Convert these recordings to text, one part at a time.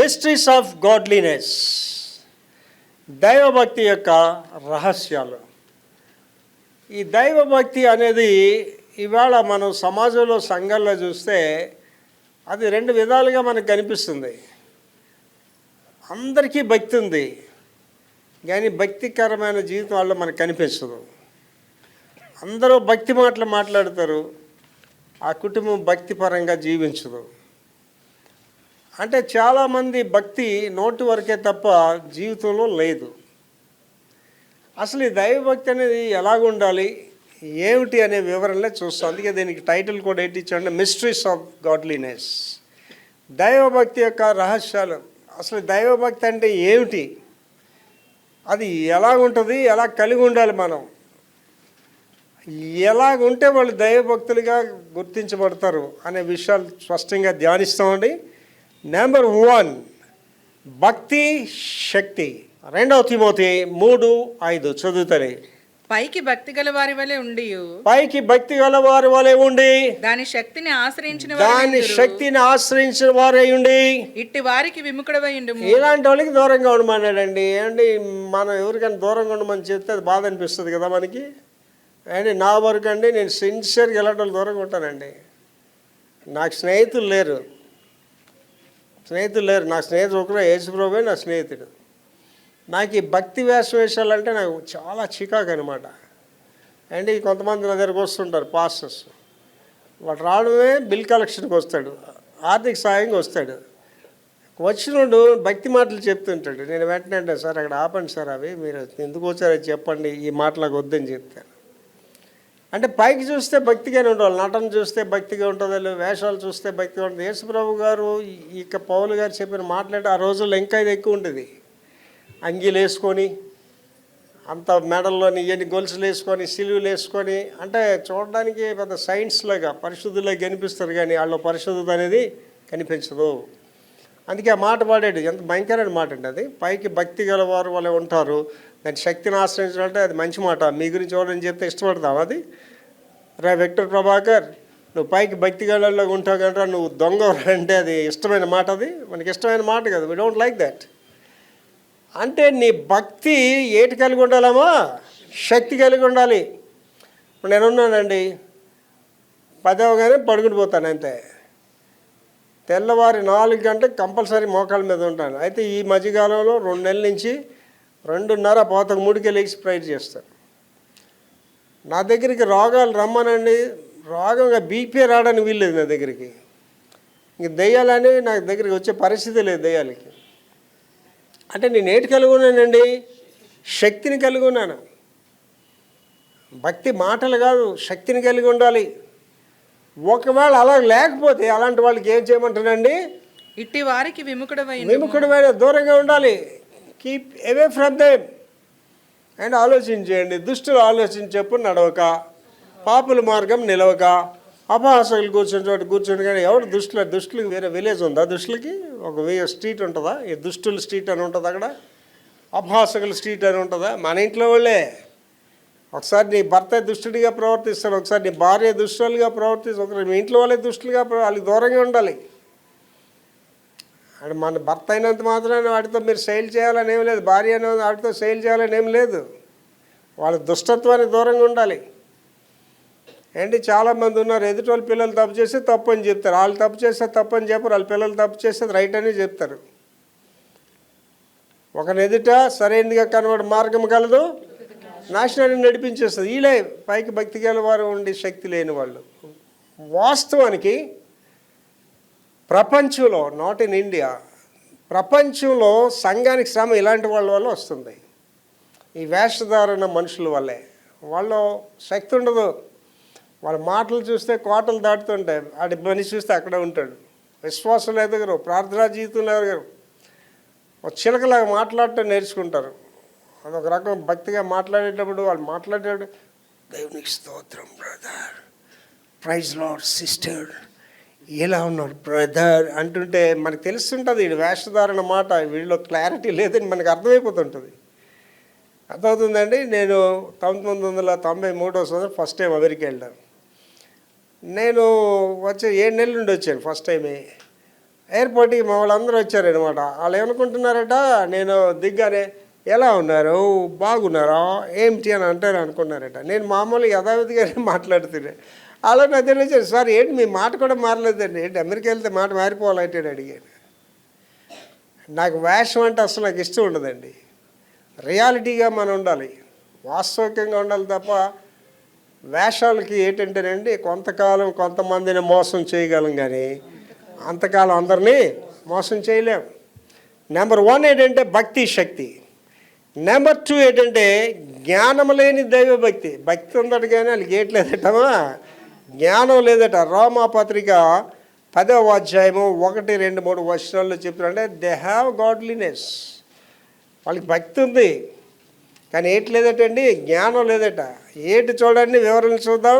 Mysteries of godliness, దైవభక్తి యొక్క రహస్యాలు. ఈ దైవభక్తి అనేది ఇవాళ మనం సమాజంలో సంఘాల్లో చూస్తే అది రెండు విధాలుగా మనకు కనిపిస్తుంది. అందరికీ భక్తి ఉంది, కానీ భక్తికరమైన జీవితం వాళ్ళు మనకు కనిపించదు. అందరూ భక్తి మాటలు మాట్లాడతారు, ఆ కుటుంబం భక్తిపరంగా జీవించదు. అంటే చాలామంది భక్తి నోటి వరకే తప్ప జీవితంలో లేదు. అసలు ఈ దైవభక్తి అనేది ఎలాగుండాలి, ఏమిటి అనే వివరణలే చూస్తాం. అందుకే దీనికి టైటిల్ కూడా ఏంటి ఇచ్చామంటే మిస్టరీస్ ఆఫ్ గాడ్లీనెస్, దైవభక్తి యొక్క రహస్యాలు. అసలు దైవభక్తి అంటే ఏమిటి, అది ఎలాగుంటుంది, ఎలా కలిగి ఉండాలి, మనం ఎలాగుంటే వాళ్ళు దైవభక్తులుగా గుర్తించబడతారు అనే విషయాలు స్పష్టంగా ధ్యానిస్తామండి. నెంబర్ 1, భక్తి శక్తి. 2 తిమోతి 3:5 చదువుతాయి. పైకి భక్తి గల వారి వలె ఉండి, పైకి భక్తి గల వారి వలె ఉండి దాని శక్తిని ఆశ్రయించిన వారై ఉండి ఇట్టి వారికి విముఖుడవై ఉండుము. ఇలాంటి వాళ్ళకి దూరంగా ఉండమన్నాడండి. ఏమండి, మనం ఎవరికైనా దూరంగా ఉండమని చెప్తే అది బాధ అనిపిస్తుంది కదా మనకి. అండి నా వరకు అండి నేను సిన్సియర్గా ఇలాంటి వాళ్ళు దూరంగా ఉంటానండి. నాకు స్నేహితులు లేరు. నా స్నేహితుడు ఒకరు యేసుప్రభువే నా స్నేహితుడు. నాకు ఈ భక్తి వేషాలంటే నాకు చాలా చికాకు అనమాట. అండ్ కొంతమంది నా దగ్గరకు వస్తుంటారు పాస్టర్స్. వాడు రావడమే బిల్ కలెక్షన్కి వస్తాడు, ఆర్థిక సాయంగా వస్తాడు. వచ్చినోడు భక్తి మాటలు చెప్తుంటాడు. నేను వెంటనే అంటే, సార్ అక్కడ ఆపండి సార్, అవి మీరు ఎందుకు వచ్చారో చెప్పండి, ఈ మాటలకు వద్దని చెప్తాను. అంటే పైకి చూస్తే భక్తిగానే ఉండాలి, నటన చూస్తే భక్తిగా ఉంటుంది, వేషాలు చూస్తే భక్తిగా ఉంటుంది. యేసుప్రభు గారు ఇక పౌలు గారు చెప్పిన మాట్లాడి ఆ రోజుల్లో ఇంకా ఇది ఎక్కువ ఉంటుంది. అంగీలు వేసుకొని, అంత మెడల్లోని ఇవన్నీ గొలుసులు వేసుకొని, సిలువులు వేసుకొని, అంటే చూడడానికి పెద్ద సైన్స్ లాగా పరిశుద్ధులాగా కనిపిస్తారు, కానీ వాళ్ళు పరిశుద్ధత అనేది కనిపించదు. అందుకే ఆ మాట పాడాడు. ఎంత భయంకరమైన మాట అండి అది. పైకి భక్తి గలవారు వాళ్ళే ఉంటారు, దాని శక్తిని ఆశ్రయించాలంటే అది మంచి మాట. మీ గురించి ఎవరని చెప్తే ఇష్టపడతావు అది. విక్టర్ ప్రభాకర్, నువ్వు పైకి భక్తి గలలాగా ఉంటావు కంటే నువ్వు దొంగ అంటే అది ఇష్టమైన మాట. అది మనకి ఇష్టమైన మాట కదా. We don't like that. అంటే నీ భక్తి ఏటి కలిగి ఉండాలమ్మా, శక్తి కలిగి ఉండాలి. ఇప్పుడు నేనున్నానండి, 10 అవగానే పడుకుని పోతాను అంతే. తెల్లవారి 4 గంటలకు కంపల్సరీ మోకాళ్ళ మీద ఉంటాను. అయితే ఈ మధ్యకాలంలో 2 నెలల నుంచి 2:30 పోతకు 3కి లేచి ప్రైర్ చేస్తాను. నా దగ్గరికి రోగాలు రమ్మనండి, రోగంగా బీపీ రావడానికి వీల్లేదు నా దగ్గరికి. ఇంక దెయ్యాలని నా దగ్గరికి వచ్చే పరిస్థితి లేదు దెయ్యాలకి. అంటే నేను ఏటి కలిగి ఉన్నానండి, శక్తిని కలిగి ఉన్నాను. భక్తి మాటలు కాదు, శక్తిని కలిగి ఉండాలి. ఒకవేళ అలా లేకపోతే అలాంటి వాళ్ళకి ఏం చేయమంటానండి, ఇట్టి వారికి విముఖుడవై దూరంగా ఉండాలి. Keep away from them. And ఆలోచించేయండి. దుష్టులు ఆలోచించేప్పుడు నడవక, పాపుల మార్గం నిలవక, అపహాసకులు కూర్చుని చోటు కూర్చుని. కానీ ఎవరు దుష్టులకి వేరే విలేజ్ ఉందా? దుష్టులకి ఒక స్ట్రీట్ ఉంటుందా? ఈ దుష్టుల స్ట్రీట్ అని ఉంటుంది అక్కడ, అపహాసకుల స్ట్రీట్ అని ఉంటుందా? మన ఇంట్లో వాళ్ళే. ఒకసారి నీ భర్త దుష్టుడిగా ప్రవర్తిస్తాడు, ఒకసారి నీ భార్య దుష్టులుగా ప్రవర్తిస్తాడు, ఒకసారి మీ ఇంట్లో వాళ్ళే దుష్టులుగా వాళ్ళకి దూరంగా ఉండాలి. అంటే మన భర్త అయినంత మాత్రాన్ని వాటితో మీరు సేల్ చేయాలని ఏం లేదు, భార్య అనే వాటితో సేల్ చేయాలని ఏం లేదు. వాళ్ళ దుష్టత్వానికి దూరంగా ఉండాలి. ఏంటి చాలామంది ఉన్నారు, ఎదుటి వాళ్ళ పిల్లలు తప్పు చేస్తే తప్పు అని చెప్తారు, వాళ్ళు తప్పు చేస్తే తప్పు అని చెప్పరు, వాళ్ళ పిల్లలు తప్పు చేస్తే రైట్ అని చెప్తారు. ఒకని ఎదుట సరైనదిగా కనబడి మార్గం కలదు, నాశనాన్ని నడిపించేస్తుంది. వీళ్ళే పైకి భక్తి గల వారు ఉండి శక్తి లేని వాళ్ళు. వాస్తవానికి ప్రపంచంలో, నాట్ ఇన్ ఇండియా, ప్రపంచంలో సంఘానికి శ్రమ ఇలాంటి వాళ్ళ వల్ల వస్తుంది. ఈ వేషధారణ మనుషుల వల్లే. వాళ్ళు శక్తి ఉండదు. వాళ్ళ మాటలు చూస్తే కోటలు దాటుతుంటాయి, ఆడి మనిషి చూస్తే అక్కడే ఉంటాడు. విశ్వాసం ఎదగరు, ప్రార్థనా జీవితంలో ఎదగరు. ఒక చిలకలాగా మాట్లాడటం నేర్చుకుంటారు. అదొక రకం భక్తిగా మాట్లాడేటప్పుడు వాళ్ళు మాట్లాడేటప్పుడు దేవునికి స్తోత్రం బ్రదర్, ప్రైజ్ లార్డ్ సిస్టర్, ఎలా ఉన్నాడు బ్రదర్ అంటుంటే మనకు తెలుస్తుంటుంది వీడు వేషధారణ మాట, వీడిలో క్లారిటీ లేదని మనకు అర్థమైపోతుంటుంది. అర్థమవుతుందండి. నేను 1993 ఫస్ట్ టైం అమెరికా వెళ్ళాను. నేను వచ్చి 7 నెలల నుండి వచ్చాను ఫస్ట్ టైమే. ఎయిర్పోర్ట్కి మా వాళ్ళందరూ వచ్చారనమాట. వాళ్ళు ఏమనుకుంటున్నారట, నేను దిగ్గానే ఎలా ఉన్నారు, బాగున్నారా, ఏమిటి అని అంటారు అనుకున్నారట. నేను మామూలుగా యథావిధిగానే మాట్లాడుతున్నాను. అలా నా దగ్గర వచ్చారు, సార్ ఏంటి మీ మాట కూడా మారలేదండి, ఏంటి అమెరికా వెళ్తే మాట మారిపోవాలంటే అడిగాను. నాకు వేషం అంటే అసలు నాకు ఇష్టం ఉండదండి. రియాలిటీగా మనం ఉండాలి, వాస్తవికంగా ఉండాలి తప్ప వేషాలకి ఏంటంటేనండి కొంతకాలం కొంతమందిని మోసం చేయగలం, కానీ అంతకాలం అందరినీ మోసం చేయలేం. నెంబర్ 1 ఏంటంటే భక్తి శక్తి. నెంబర్ 2 ఏంటంటే జ్ఞానం లేని దైవభక్తి. భక్తి ఉందట కానీ వాళ్ళకి ఏట్లేదటమా, జ్ఞానం లేదట. రోమాపత్రిక 10వ అధ్యాయము 1, 2, 3 వచనాల్లో చెప్తున్నారంటే దే హ్యావ్ గాడ్లీనెస్. వాళ్ళకి భక్తి ఉంది కానీ ఏటి లేదటండి, జ్ఞానం లేదట. ఏటి చూడండి, వివరణ చూద్దాం.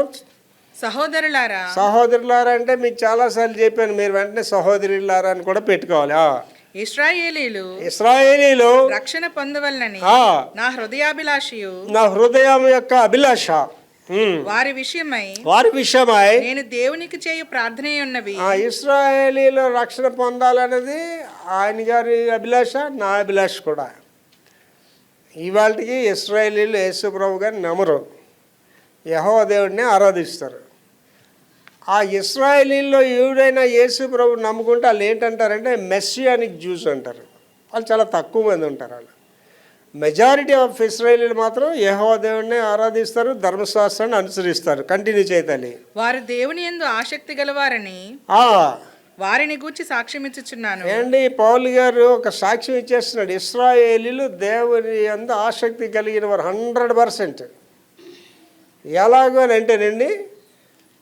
సహోదరులారా అంటే మీకు చాలాసార్లు చెప్పాను, మీరు వెంటనే సహోదరులారా అని కూడా పెట్టుకోవాలి. ఇశ్రాయేలీలు రక్షణ పొందవలనని నా హృదయం యొక్క అభిలాష వారి విషయమై నేను దేవునికి చేయు ప్రార్థన ఉన్నవి. ఇశ్రాయేలీలు రక్షణ పొందాలన్నది ఆయన గారి అభిలాష, నా అభిలాష కూడా. ఇవాళకి ఇశ్రాయేలీలు యేసు ప్రభు గారిని నమ్మరు, యెహోవా దేవుడిని ఆరాధిస్తారు. ఆ ఇశ్రాయేలీల్లో ఎవడైనా యేసు ప్రభు నమ్ముకుంటే వాళ్ళు ఏంటంటారంటే మెస్సియానిక్ జ్యూస్ అంటారు. వాళ్ళు చాలా తక్కువ మంది ఉంటారు. వాళ్ళు మెజారిటీ ఆఫ్ ఇశ్రాయేలీలు మాత్రం యెహోవా దేవుడిని ఆరాధిస్తారు, ధర్మశాస్త్రాన్ని అనుసరిస్తారు. కంటిన్యూ చేయాలి. వారు దేవుని యందు ఆసక్తి గలవారని వారిని గూర్చి సాక్ష్యం ఇచ్చుచున్నాను. ఏండి పౌలు గారు ఒక సాక్ష్యం ఇచ్చేస్తున్నాడు. ఇశ్రాయేలీలు దేవుని యందు ఆసక్తి కలిగిన వారు 100%. ఎలాగో అని అంటేనండి,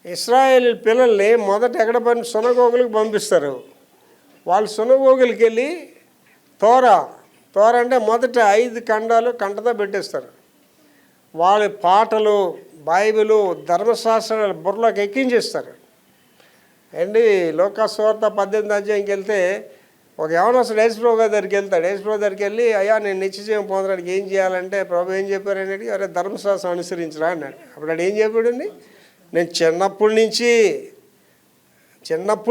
ఇశ్రాయేల్ పిల్లల్ని మొదట ఎక్కడ సునగోగులకు పంపిస్తారు. వాళ్ళు సునగోగులకి వెళ్ళి తోర అంటే మొదట 5 ఖండాలు కంటతో పెట్టేస్తారు. వాళ్ళ పాటలు, బైబిలు, ధర్మశాస్త్రాలు బుర్రలోకి ఎక్కించేస్తారు. అండి లోకాసువార్త 18వ అధ్యాయంకి వెళ్తే ఒక యవనస్తుడు యేసుప్రభు గారి దగ్గరికి వెళ్తాడు. యేసుప్రభు దగ్గరికి వెళ్ళి, అయ్యా నేను నిత్యజీవం పొందడానికి ఏం చేయాలంటే ప్రభు ఏం చెప్పారు అనేది, అరే ధర్మశాస్త్రం అనుసరించరా అన్నాడు. అప్పుడు అది ఏం చెప్పాడండి, నేను చిన్నప్పటి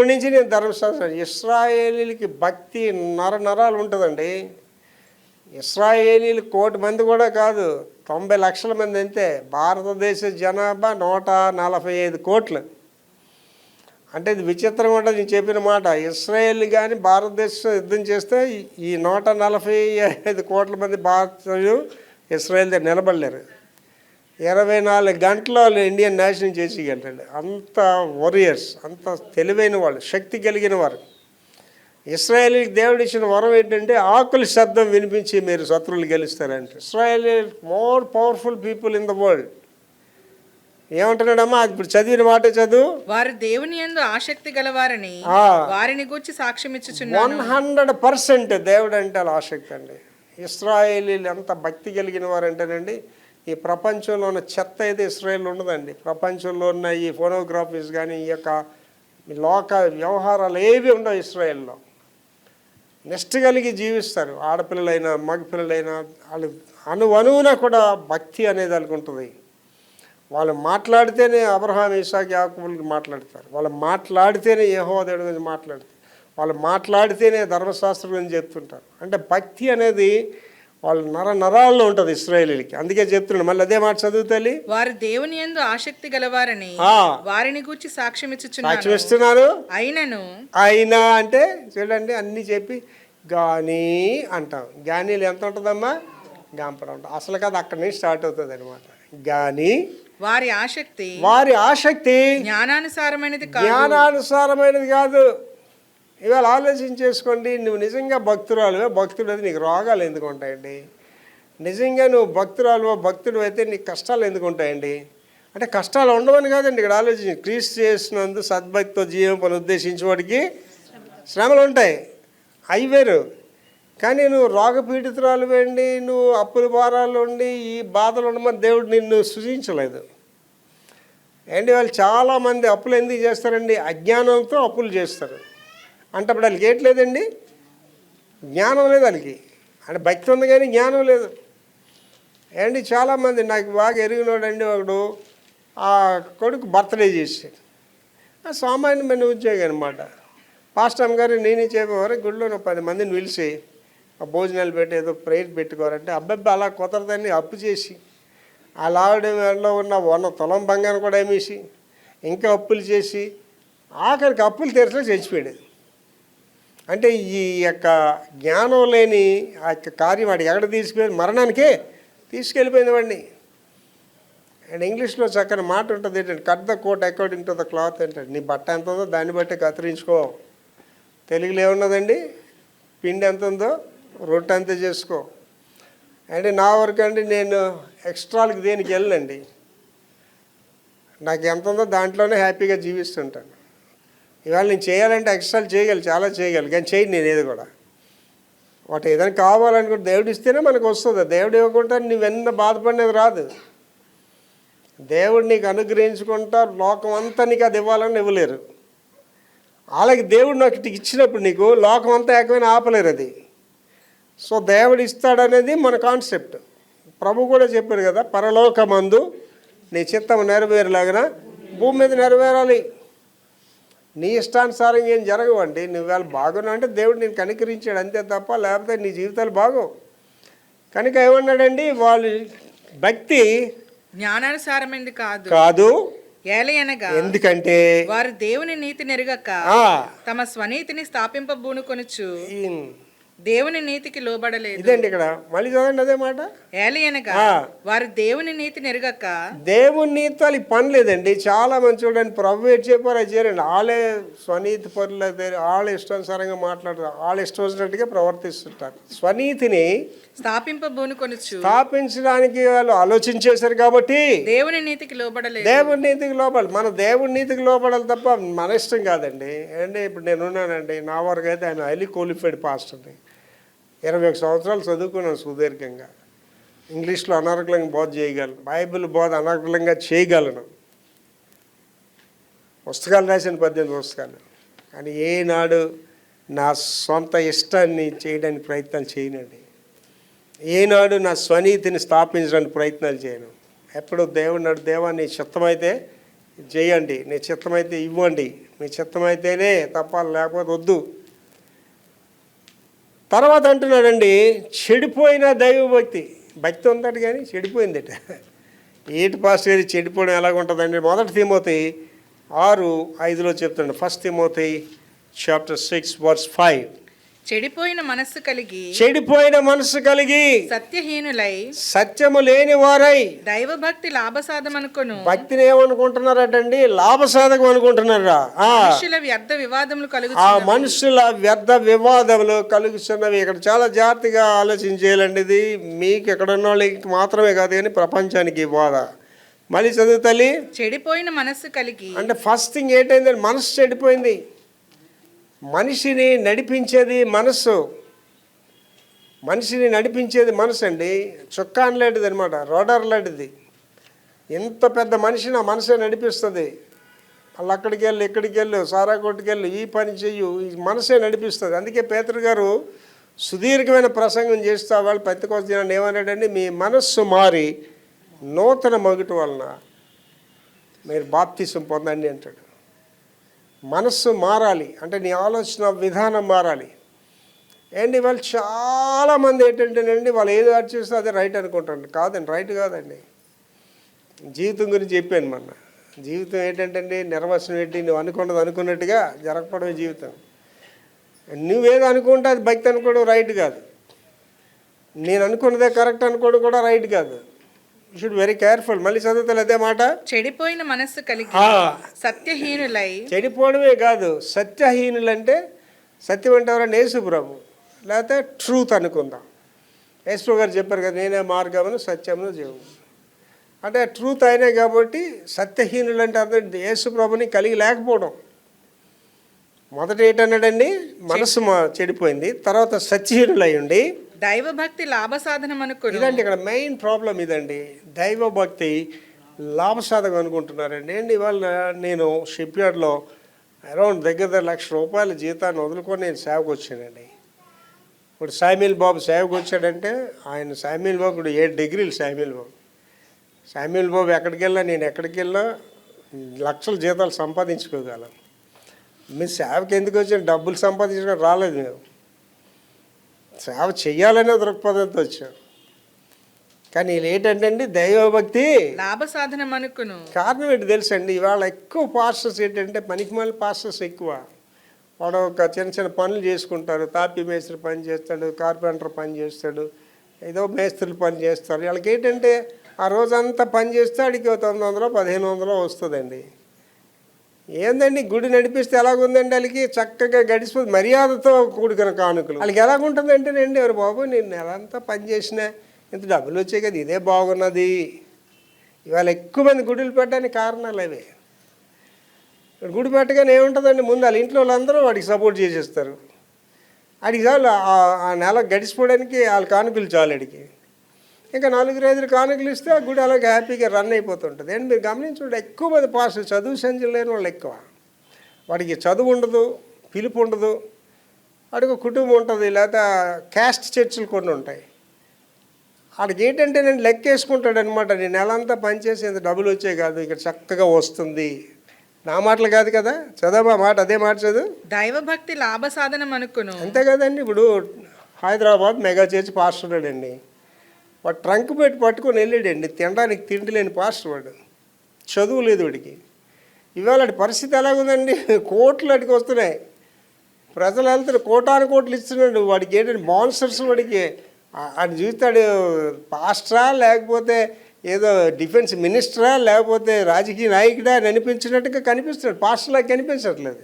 నుంచి నేను ధర్మశాస్త్రం. ఇశ్రాయేలీలకి భక్తి నరాలు ఉంటుందండి. ఇశ్రాయేలీలు 1 కోటి మంది కూడా కాదు, 90 లక్షల మంది అంతే. భారతదేశ జనాభా 145 కోట్లు. అంటే ఇది విచిత్రం ఉంటుంది నేను చెప్పిన మాట. ఇశ్రాయేల్ కానీ భారతదేశం యుద్ధం చేస్తే ఈ 145 కోట్ల మంది భారతీయులు ఇశ్రాయేల్ దగ్గర నిలబడలేరు. 24 గంటలు వాళ్ళు ఇండియన్ నాశనం చేసేయగలరు. అంత వారియర్స్, అంత తెలివైన వాళ్ళు, శక్తి కలిగిన వారు. ఇశ్రాయేలీకి దేవుడు ఇచ్చిన వరం ఏంటంటే ఆకుల శబ్దం వినిపించి మీరు శత్రువులు గెలుస్తారంటే. Israel more powerful people in the world. ఏమంటున్నాడమ్మా, ఇప్పుడు చదివిన మాట చదువు. వారు దేవుని యందు ఆసక్తి గలవారని వారిని గూర్చి సాక్ష్యం ఇచ్చుచున్నాను. 100% దేవుడు అంటే అలా ఆసక్తి అండి. ఇశ్రాయేలీలు ఎంత భక్తి కలిగిన వారు అంటేనండి, ఈ ప్రపంచంలో ఉన్న చెత్త అయితే ఇశ్రాయేల్ ఉండదండి. ప్రపంచంలో ఉన్న ఈ ఫోనోగ్రఫీస్ కానీ ఈ యొక్క లోక వ్యవహారాలు ఏవి ఉండవు ఇశ్రాయేల్లో. నిష్ఠ కలిగి జీవిస్తారు. ఆడపిల్లలైనా మగపిల్లలైనా వాళ్ళు అణువున కూడా భక్తి అనేది వాళ్ళకి ఉంటుంది. వాళ్ళు మాట్లాడితేనే అబ్రహాం, ఇసాక్, యాకోబులకి మాట్లాడతారు. వాళ్ళు మాట్లాడితేనే యెహోవా దేవుడి గురించి మాట్లాడతారు. వాళ్ళు మాట్లాడితేనే ధర్మశాస్త్రం గురించి చెప్తుంటారు. అంటే భక్తి అనేది వాళ్ళ నరాల్లో ఉంటుంది ఇశ్రాయేలీలకి. అందుకే చెప్తున్నాడు, మళ్ళీ అదే మాట చదువుతాలి. వారు దేవుని యందు ఆసక్తి గలవారని వారిని గూర్చి సాక్ష్యం ఇస్తున్నారు. అయినా అంటే చూడండి అన్నీ చెప్పి గానీ అంటాం. గానీలు ఎంత ఉంటుందమ్మా, గాంపడ ఉంటుంది. అసలు కాదు, అక్కడి నుంచి స్టార్ట్ అవుతుంది అనమాట. గానీ వారి ఆసక్తి జ్ఞానానుసారమైనది కాదు. ఇవాళ ఆలోచించేసుకోండి, నువ్వు నిజంగా భక్తురాలువే, భక్తుడు అయితే నీకు రోగాలు ఎందుకు ఉంటాయండి? నిజంగా నువ్వు భక్తుడు అయితే నీకు కష్టాలు ఎందుకు ఉంటాయండి? అంటే కష్టాలు ఉండవని కాదండి ఇక్కడ ఆలోచించి. క్రీస్తు చేసినందు సద్భక్తితో జీవింపని ఉద్దేశించి వాడికి శ్రమలు ఉంటాయి, అవి వేరు. కానీ నువ్వు రోగపీడితురాలు వేయండి, నువ్వు అప్పుల భారాలు ఉండి ఈ బాధలు ఉండమని దేవుడు నిన్ను సృజించలేదు. ఏంటి వాళ్ళు చాలామంది అప్పులు ఎందుకు చేస్తారండి? అజ్ఞానంతో అప్పులు చేస్తారు. అంటే అప్పుడు వాళ్ళకి ఏట్లేదండి, జ్ఞానం లేదు వాళ్ళకి. అంటే భక్తి ఉంది కానీ జ్ఞానం లేదు. ఏంటి చాలామంది నాకు బాగా ఎరిగినోడండి ఒకడు, ఆ కొడుకు బర్త్డే చేశాడు. సామాన్యమైన ఉద్యోగం అనమాట. పాస్టర్ గారు నేనే చెప్పేవారు గుడిలో 10 మందిని పిలిచి ఆ భోజనాలు పెట్టి ఏదో ప్రేయర్ పెట్టుకోవాలంటే అబ్బాయి అలా కుదరదని అప్పు చేసి ఆ లావిడ మెడలో ఉన్న 100 తులం బంగారం కూడా అమ్మేసి ఇంకా అప్పులు చేసి ఆఖరికి అప్పులు తీర్చలే చచ్చిపోయాడు. అంటే ఈ యొక్క జ్ఞానం లేని ఆ యొక్క కార్యం వాడు ఎక్కడ తీసుకెళ్ళి మరణానికే తీసుకెళ్ళిపోయింది వాడిని. అండ్ ఇంగ్లీష్లో చక్కని మాట ఉంటుంది ఏంటంటే cut the coat according to the cloth ఏంటంటే నీ బట్ట ఎంత ఉందో దాన్ని బట్టి కత్తిరించుకో. తెలుగులో ఏమున్నదండి, పిండి ఎంత ఉందో రొట్టె అంతే చేసుకో. అంటే నా వరకు అండి నేను ఎక్స్ట్రాలకు దేనికి వెళ్ళండి, నాకు ఎంత ఉందో దాంట్లోనే హ్యాపీగా జీవిస్తుంటాను. ఇవాళ నేను చేయాలంటే ఎక్స్ట్రాలు చేయగలను, చాలా చేయగలను, కానీ చేయను నేను ఏది కూడా. వాటి ఏదైనా కావాలనుకుంటే దేవుడు ఇస్తేనే మనకు వస్తుంది. దేవుడు ఇవ్వకుండా నువ్వెన్న బాధపడినది రాదు. దేవుడు నీకు అనుగ్రహించుకుంటా లోకం అంతా నీకు అది ఇవ్వాలని ఇవ్వలేరు. అలాగే దేవుడు నాకు ఇచ్చినప్పుడు నీకు లోకం అంతా ఏకమైన ఆపలేరు అది. సో దేవుడు ఇస్తాడనేది మన కాన్సెప్ట్. ప్రభు కూడా చెప్పారు కదా, పరలోకమందు నీ చిత్తం నెరవేరులాగిన భూమి మీద నెరవేరాలి. నీ ఇష్టానుసారంగా ఏం జరగవండి. నువ్వు వాళ్ళు బాగున్నా అంటే దేవుడు నేను కనికరించాడు అంతే తప్ప, లేకపోతే నీ జీవితాలు బాగోవు. కనుక ఏమన్నాడండి, వాళ్ళు భక్తి జ్ఞానానుసారమైంది కాదు కాదు ఏలయనగా ఎందుకంటే వారు దేవుని నీతి నెరుగక తమ స్వనీతిని స్థాపింపబూనుకొనుచు దేవుని నీతికి లోబడలేదు. ఇదండి ఇక్కడ మళ్ళీ చదవండి అదే మాట. ఏలయనగా వారు దేవుని నీతి నెరుగక దేవుని నీతి వాళ్ళకి పని లేదండి. చాలా మంది చూడండి, ప్రభు ఏం చెప్పారు అది చేయండి. వాళ్ళే స్వనీతి పనులు, వాళ్ళ ఇష్టానుసారంగా మాట్లాడతారు, వాళ్ళ ఇష్టం వచ్చినట్టుగా ప్రవర్తిస్తుంటారు. స్వనీతిని స్థాపించడానికి వాళ్ళు ఆలోచించేశారు కాబట్టి దేవుని నీతికి లోబడలేదు. దేవుని నీతికి లోబడాలి. మన దేవుని నీతికి లోబడాలి తప్ప మన ఇష్టం కాదండి. అంటే ఇప్పుడు నేను ఉన్నానండి, నా వరకు అయితే ఆయన హైలీ క్వాలిఫైడ్ పాస్టర్ని. 21 సంవత్సరాలు చదువుకున్నాను సుదీర్ఘంగా. ఇంగ్లీష్లో అనర్గళంగా బోధ చేయగలను, బైబిల్ బోధ అనర్గళంగా చేయగలను, పుస్తకాలు రాసిన 18 పుస్తకాలు. కానీ ఏనాడు నా సొంత ఇష్టాన్ని చేయడానికి ప్రయత్నాలు చేయనండి. ఏనాడు నా స్వనీతిని స్థాపించడానికి ప్రయత్నాలు చేయను. ఎప్పుడు దేవుడు నాడు, దేవా నీ చిత్తమైతే చేయండి, నీ చిత్తమైతే ఇవ్వండి, మీ చిత్తమైతేనే తప్ప లేకపోతే వద్దు. తర్వాత అంటున్నాడండి, చెడిపోయిన దైవభక్తి. భక్తి ఉందట కానీ చెడిపోయిందట. ఏటి పాస్ గారి చెడిపోవడం ఎలాగుంటుందండి? 1 తిమోతి 6:5 చెప్తున్నాడు. 1 తిమోతి చాప్టర్ 6:5. చెడిపోయిన మనస్సు కలిగి సత్యహీనులై సత్యము లేని వారై దైవభక్తి లాభసాధమనుకొను. భక్తిని ఏమనుకుంటున్నారటండి? లాభసాధకం అనుకుంటున్నారా? మనుషుల వ్యర్థ వివాదములు కలుగుతున్నవి. ఇక్కడ చాలా జాగ్రత్తగా ఆలోచించేయాలండి. ఇది మీకు ఎక్కడున్న వాళ్ళకి మాత్రమే కాదు కానీ ప్రపంచానికి బాధ. మళ్ళీ చదువు తల్లి. చెడిపోయిన మనస్సు కలిగి అంటే ఫస్ట్ థింగ్ ఏంటంటే మనసు చెడిపోయింది. మనిషిని నడిపించేది మనస్సు. మనిషిని నడిపించేది మనసు అండి. చుక్కాన్ లాంటిది అనమాట, రోడర్ లాంటిది. ఎంత పెద్ద మనిషిని ఆ మనసే నడిపిస్తుంది. వాళ్ళు అక్కడికి వెళ్ళు, ఇక్కడికి వెళ్ళు, సారా కొట్టుకెళ్ళు, ఈ పని చెయ్యు, ఈ మనసే నడిపిస్తుంది. అందుకే పేతురు గారు సుదీర్ఘమైన ప్రసంగం చేస్తూ వాళ్ళు పెద్దకోస దినాన్ని ఏమన్నాడండి, మీ మనస్సు మారి నూతన మగుట వలన మీరు బాప్తిసం పొందండి అంటాడు. మనస్సు మారాలి అంటే నీ ఆలోచన విధానం మారాలి. ఏంటి వాళ్ళు చాలామంది ఏంటంటేనండి, వాళ్ళు ఏది యాడ్ చేస్తే అదే రైట్ అనుకుంటారు. కాదండి, రైట్ కాదండి. జీవితం గురించి చెప్పాను మొన్న. జీవితం ఏంటంటే నిర్వచనం ఏంటి, నువ్వు అనుకున్నట్టుగా జరగకపోవడమే జీవితం. నువ్వేదో అనుకుంటే అది భక్తి అనుకోవడం రైట్ కాదు. నేను అనుకున్నదే కరెక్ట్ అనుకోవడం కూడా రైట్ కాదు. You should very careful. మళ్ళీ చదువుతాను అదే మాట. చెడిపోయిన మనస్సు కలిగి సత్యహీనులై. చెడిపోవడమే కాదు, సత్యహీనులు అంటే సత్యం అంటే ఎవరంటే యేసు ప్రభు, లేకపోతే ట్రూత్ అనుకుందాం. యేసు గారు చెప్పారు కదా, నేనే మార్గమును సత్యమును జీవము. అంటే ట్రూత్ అయినా కాబట్టి సత్యహీనులు అంటే అర్థం యేసు ప్రభుని కలిగి లేకపోవడం. మొదట ఏంటన్నాడండి, మనసు చెడిపోయింది. తర్వాత సత్యహీనులు అయ్యండి దైవభక్తి లాభసాధనం అనుకుని. ఇదండి ఇక్కడ మెయిన్ ప్రాబ్లం ఇదండి. దైవభక్తి లాభసాధకం అనుకుంటున్నారండి. ఇవాళ నేను షిప్ యార్డ్లో అరౌండ్ దగ్గర ₹1,00,000 జీతాన్ని వదులుకొని నేను సేవకు వచ్చానండి. ఇప్పుడు శామ్యూల్ బాబు సేవకు వచ్చాడంటే ఆయన శామ్యూల్ బాబు ఇప్పుడు 7 డిగ్రీలు శామ్యూల్ బాబు ఎక్కడికి వెళ్ళినా, నేను ఎక్కడికి వెళ్ళినా లక్షల జీతాలు సంపాదించుకోగలను. మీ సేవకి ఎందుకు వచ్చాం? డబ్బులు సంపాదించడం రాలేదు మేము. సేవ చెయ్యాలనే దృక్పథంతో వచ్చాం. కానీ వీళ్ళు ఏంటంటే అండి, దైవభక్తి లాభ సాధనం అనుకును. కారణం ఏంటి తెలుసండి? ఇవాళ ఎక్కువ పాస్టర్స్ ఏంటంటే పనికిమాలిన పాస్టర్స్ ఎక్కువ. వాడు ఒక చిన్న చిన్న పనులు చేసుకుంటారు. తాపి మేస్త్రి పని చేస్తాడు, కార్పెంటర్ పని చేస్తాడు, ఏదో మేస్త్రులు పని చేస్తారు. వాళ్ళకి ఏంటంటే ఆ రోజంతా పని చేస్తే అడిగి 900 1500 వస్తుందండి. ఏందండి, గుడి నడిపిస్తే ఎలాగుందండి? వాళ్ళకి చక్కగా గడిచిపోతుంది, మర్యాదతో కూడుకున్న కానుకలు. వాళ్ళకి ఎలాగుంటుందంటేనండి, ఎవరు బాబు నేను నెలంతా పని చేసినా ఇంత డబ్బులు వచ్చాయి కదా, ఇదే బాగున్నది. ఇవాళ ఎక్కువ మంది గుడులు పెట్టడానికి కారణాలు అవే. గుడి పెట్టగానే ఏముంటుందండి, ముందు వాళ్ళ ఇంట్లో వాళ్ళందరూ వాడికి సపోర్ట్ చేసేస్తారు. వాడికి చాలు ఆ నెల గడిచిపోవడానికి వాళ్ళ కానుకలు చాలు. వాడికి ఇంకా 4-5 కానుకలు ఇస్తే ఆ గుడి అలాగే హ్యాపీగా రన్ అయిపోతుంటుంది. అండ్ మీరు గమనించండి, ఎక్కువ మంది పాస్టర్లు చదువు సంచులు లేని వాళ్ళు ఎక్కువ. వాడికి చదువు ఉండదు, పిలుపు ఉండదు, వాడికి ఒక కుటుంబం ఉంటుంది, లేదా క్యాస్ట్ చర్చిలు కొన్ని ఉంటాయి. వాడికి ఏంటంటే నేను లెక్కేసుకుంటాడు అనమాట, నేను నెలంతా పనిచేసి ఇంత డబ్బులు వచ్చాయి కాదు, ఇక్కడ చక్కగా వస్తుంది. నా మాటలు కాదు కదా, చదవా మాట, అదే మాట చదువు. దైవభక్తి లాభ సాధనం అనుకును. అంతే కదండి. ఇప్పుడు హైదరాబాద్ మెగా చర్చ్ పాస్టర్ ఉన్నాడండి, వాడు ట్రంక్ పెట్టి పట్టుకొని వెళ్ళాడండి, తినడానికి తిండి లేని పాస్టర్ వాడు, చదువు లేదు వాడికి. ఇవాళ వాడి పరిస్థితి ఎలాగుందండి, కోట్లు వాడికి వస్తున్నాయి, ప్రజలు వెళ్తారు, కోటాను కోట్లు ఇస్తున్నాడు. వాడికి ఏంటంటే మాన్స్టర్స్. వాడికి ఆయన చూస్తాడు, పాస్టరా లేకపోతే ఏదో డిఫెన్స్ మినిస్టరా లేకపోతే రాజకీయ నాయకుడా అని అనిపించినట్టుగా కనిపిస్తున్నాడు, పాస్టర్లా కనిపించట్లేదు.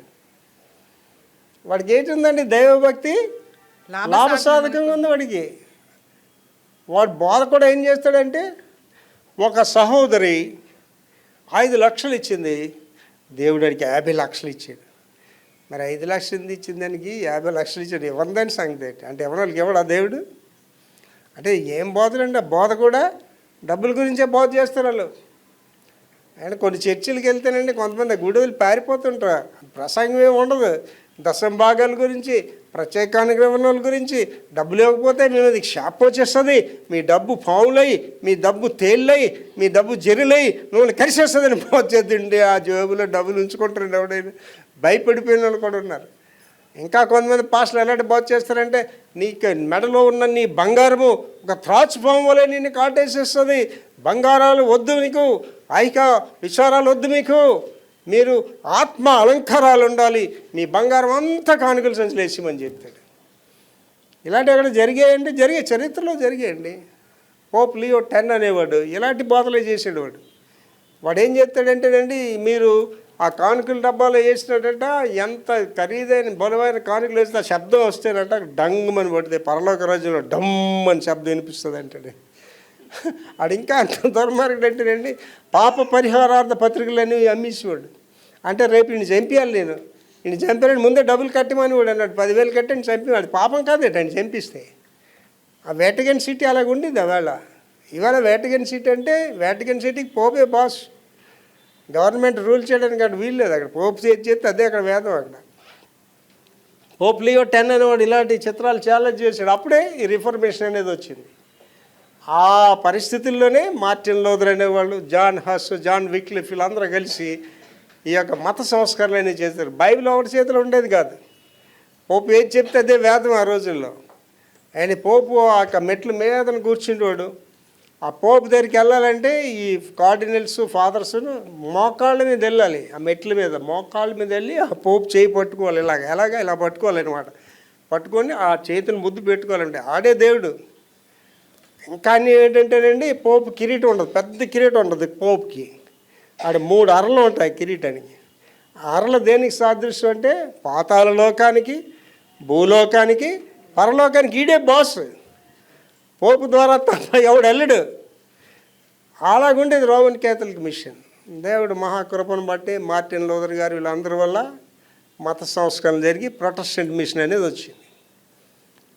వాడికి ఏంటుందండి, దైవభక్తి లాభసాధకంగా ఉంది వాడికి. వాడు బోధ కూడా ఏం చేస్తాడంటే, ఒక సహోదరి 5 లక్షలు ఇచ్చింది, దేవుడు వాడికి 50 లక్షలు ఇచ్చాడు. మరి 5 లక్షలు ఇచ్చిన దానికి 50 లక్షలు ఇచ్చాడు, ఎవరిదాని సంగతి ఏంటి అంటే ఎవరికి ఎవడా దేవుడు అంటే ఏం బోధలండి? ఆ బోధ కూడా డబ్బుల గురించే బోధ చేస్తారు వాళ్ళు. అండ్ కొన్ని చర్చిలకు వెళ్తేనండి కొంతమంది గుడిలు పారిపోతుంటారు, ప్రసంగం ఏమి ఉండదు, దశమ భాగాల గురించి, ప్రత్యేక అనుగ్రహణల గురించి. డబ్బులు ఇవ్వకపోతే మేము అది షాప్ వచ్చేస్తుంది, మీ డబ్బు పావులై, మీ డబ్బు తేళ్ళై, మీ డబ్బు జెరులై నువ్వు కలిసేస్తుందని పోతుండి. ఆ జేబులో డబ్బులు ఉంచుకుంటారండి ఎవడైనా. భయపడిపోయిన వాళ్ళు కూడా ఉన్నారు. ఇంకా కొంతమంది పాస్టర్లు ఎలాంటి బోధ చేస్తారంటే, నీకు మెడలో ఉన్న నీ బంగారము ఒక త్రాచు పాము వలె నిన్ను కాటేసేస్తుంది, బంగారాలు వద్దు మీకు, ఐక విచారాలు వద్దు మీకు, మీరు ఆత్మ అలంకారాలు ఉండాలి, మీ బంగారం అంతా కానుకలు సంచులు వేసిమని చెప్తాడు. ఇలాంటివి ఎక్కడ జరిగాయండి? జరిగే, చరిత్రలో జరిగాయండి. పోప్ లియో 10 అనేవాడు ఇలాంటి బోధలే చేసాడు. వాడు ఏం చేస్తాడంటేనండి, మీరు ఆ కానుకల డబ్బాలో వేసినట్టట, ఎంత ఖరీదైన బలమైన కానుకలు వేస్తే ఆ శబ్దం వస్తేనట డంగుమని పడితే పరలోక రాజ్యంలో డమ్ అని శబ్దం వినిపిస్తుంది అంటాడు. అది ఇంకా అంత దుర్మార్గుడు అంటేనండి, పాప పరిహారార్థ పత్రికలు అనేవి అమ్మేసేవాడు. అంటే రేపు ఈయన చంపేయాలి, ఈయన చంపాలని ముందే డబ్బులు కట్టమని వాడు అన్నాడు, 10,000 కట్టని చంపేవాడు. పాపం కాదేట ఆయన చంపిస్తే. ఆ వేటికన్ సిటీ అలాగ ఉండింది అవేళ. ఇవాళ వేటికన్ సిటీ అంటే వేటికన్ సిటీకి పోపే బాస్. గవర్నమెంట్ రూల్ చేయడానికి అక్కడ వీల్లేదు. అక్కడ పోపు చేస్తే అదే అక్కడ వేదం. అక్కడ పోప్ లియో 10 అనేవాడు ఇలాంటి చిత్రాలు ఛాలెంజ్ చేశాడు. అప్పుడే ఈ రిఫర్మేషన్ అనేది వచ్చింది. ఆ పరిస్థితుల్లోనే మార్టిన్ లూథర్ అనేవాళ్ళు, జాన్ హస్, జాన్ విక్లిఫ్ వీళ్ళందరూ కలిసి ఈ యొక్క మత సంస్కరణలు అనేవి చేశారు. బైబిల్ ఒకటి చేతిలో ఉండేది కాదు. పోపు ఏది చెప్తే అదే వేదం ఆ రోజుల్లో. ఆయన పోపు ఆ మెట్ల మీద కూర్చుండేవాడు. ఆ పోపు దగ్గరికి వెళ్ళాలంటే ఈ కార్డినల్స్, ఫాదర్స్ మోకాళ్ళ మీద వెళ్ళాలి, ఆ మెట్ల మీద మోకాళ్ళ మీద వెళ్ళి ఆ పోపు చేయి పట్టుకోవాలి. ఇలా పట్టుకోవాలన్నమాట. పట్టుకొని ఆ చేతిని ముద్దు పెట్టుకోవాలంటే ఆడే దేవుడు. ఇంకా ఏంటంటేనండి, పోపు కిరీటం ఉండదు, పెద్ద కిరీటం ఉండదు పోపుకి. ఆడ 3 అరలు ఉంటాయి కిరీటానికి. ఆ అరలు దేనికి సాదృశ్యం అంటే పాతాళ లోకానికి, భూలోకానికి, పరలోకానికి. ఈడే బాస్. పోపు ద్వారా తప్ప ఎవడు వెళ్ళడు. అలాగుండేది రోమన్ క్యాథలిక్ మిషన్. దేవుడు మహాకృపను బట్టి మార్టిన్ లూథర్ గారు వీళ్ళందరి వల్ల మత సంస్కరణ జరిగి ప్రొటెస్టెంట్ మిషన్ అనేది వచ్చింది.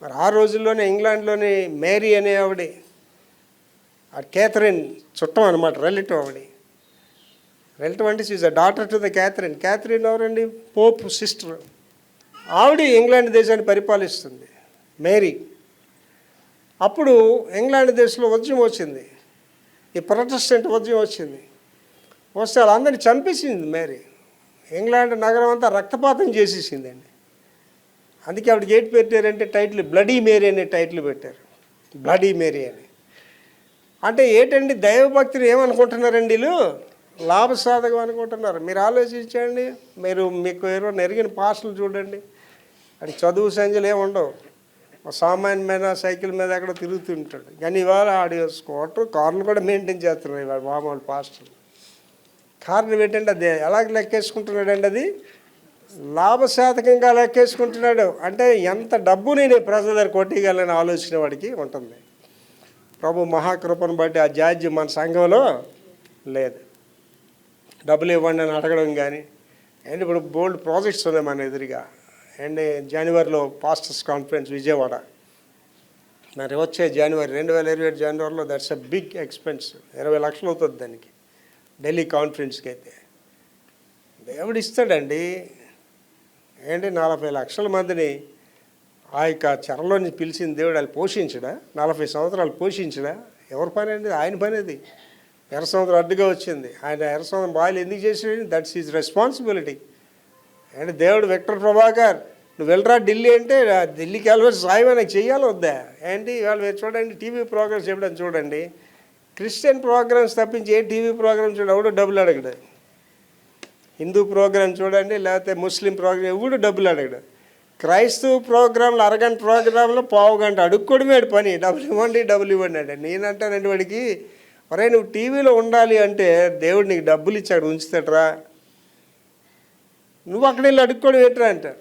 మరి ఆ రోజుల్లోనే ఇంగ్లాండ్లోని మేరీ అనే ఆవిడ, ఆ క్యాథరిన్ చుట్టం అనమాట, రిలేటివ్ ఆవిడ. రిలేటివ్ అంటే she's a daughter to the Catherine. Catherine ఎవరండి? Pope sister. ఆవిడ ఇంగ్లాండ్ దేశాన్ని పరిపాలిస్తుంది, మేరీ. అప్పుడు ఇంగ్లాండ్ దేశంలో ఉద్యమం వచ్చింది, ఈ ప్రొటెస్టెంట్ ఉద్యమం వచ్చింది. వస్తే వాళ్ళందరినీ చంపేసింది మేరీ. ఇంగ్లాండ్ నగరం అంతా రక్తపాతం చేసేసిందండి. అందుకే ఆవిడకి ఏంటి పెట్టారంటే టైటిల్ బ్లడీ మేరీ అనే టైటిల్ పెట్టారు, బ్లడీ మేరీ అని. అంటే ఏంటండి, దైవభక్తులు ఏమనుకుంటున్నారండి వీళ్ళు? లాభసాధకం అనుకుంటున్నారు. మీరు ఆలోచించండి. మీకు ఎవరో నెరిగిన పాస్టర్లు చూడండి, అది చదువు సంఖ్యలు ఏమి ఉండవు, సామాన్యమైన సైకిల్ మీద ఎక్కడ తిరుగుతుంటాడు. కానీ ఇవాళ ఆడి స్కూటర్ కార్లు కూడా మెయింటైన్ చేస్తున్నారు ఇవాళ మామూలు పాస్టర్లు. కారణం ఏంటంటే అది ఎలాగ లెక్కేసుకుంటున్నాడండి? అది లాభసాధకంగా లెక్కేసుకుంటున్నాడు. అంటే ఎంత డబ్బు నేను ప్రజల దగ్గర కొట్టగలని ఆలోచన వాడికి ఉంటుంది. ప్రభు మహాకృపను బట్టి ఆ జాడ్యం మన సంఘంలో లేదు. డబ్బులు ఇవ్వండి అని అడగడం కానీ. అండ్ ఇప్పుడు బోల్డ్ ప్రాజెక్ట్స్ ఉన్నాయి మన ఎదురుగా. అండ్ జనవరిలో పాస్టర్స్ కాన్ఫరెన్స్ విజయవాడ, మరి వచ్చే జనవరి 2027 జనవరిలో. That's a big expense. 20 లక్షలు అవుతుంది దానికి, ఢిల్లీ కాన్ఫరెన్స్కి అయితే. దేవుడు ఇస్తాడండి. ఏంటి 40 లక్షల మందిని ఆ యొక్క చెరలోంచి పిలిచిన దేవుడు వాళ్ళు పోషించడా? 40 సంవత్సరాలు పోషించడా? ఎవరి పని అండి? ఆయన పని అది. ఎర్ర సముద్రం అడ్డుగా వచ్చింది, ఆయన ఎర్ర సముద్రం బాయిలు ఎందుకు చేసాడు? That's his responsibility. అంటే దేవుడు విక్టర్ ప్రభాకర్ నువ్వు వెళ్ళరా ఢిల్లీ అంటే, ఢిల్లీకి వెళ్ళవచ్చు సాయం నాకు చెయ్యాలి వద్దా? ఏంటి ఇవాళ మీరు చూడండి, టీవీ ప్రోగ్రామ్స్ చెప్పడం చూడండి, క్రిస్టియన్ ప్రోగ్రామ్స్ తప్పించి ఏ టీవీ ప్రోగ్రామ్స్ చూడండి ఎవడు డబ్బులు అడగడు. హిందూ ప్రోగ్రామ్ చూడండి, లేకపోతే ముస్లిం ప్రోగ్రామ్ ఎవడు డబ్బులు అడగడు. క్రైస్తవ ప్రోగ్రాంలు అరగంట ప్రోగ్రాంలో పావు గంట అడుక్కోవడమే పని. డబ్బులు ఇవ్వండి అంటే నేనంటానండి వాడికి, ఒరే నువ్వు టీవీలో ఉండాలి అంటే దేవుడు నీకు డబ్బులు ఇచ్చాడు ఉంచుతాడరా, నువ్వు అక్కడ వెళ్ళి అడుక్కోవడం ఏంట్రా అంటారు.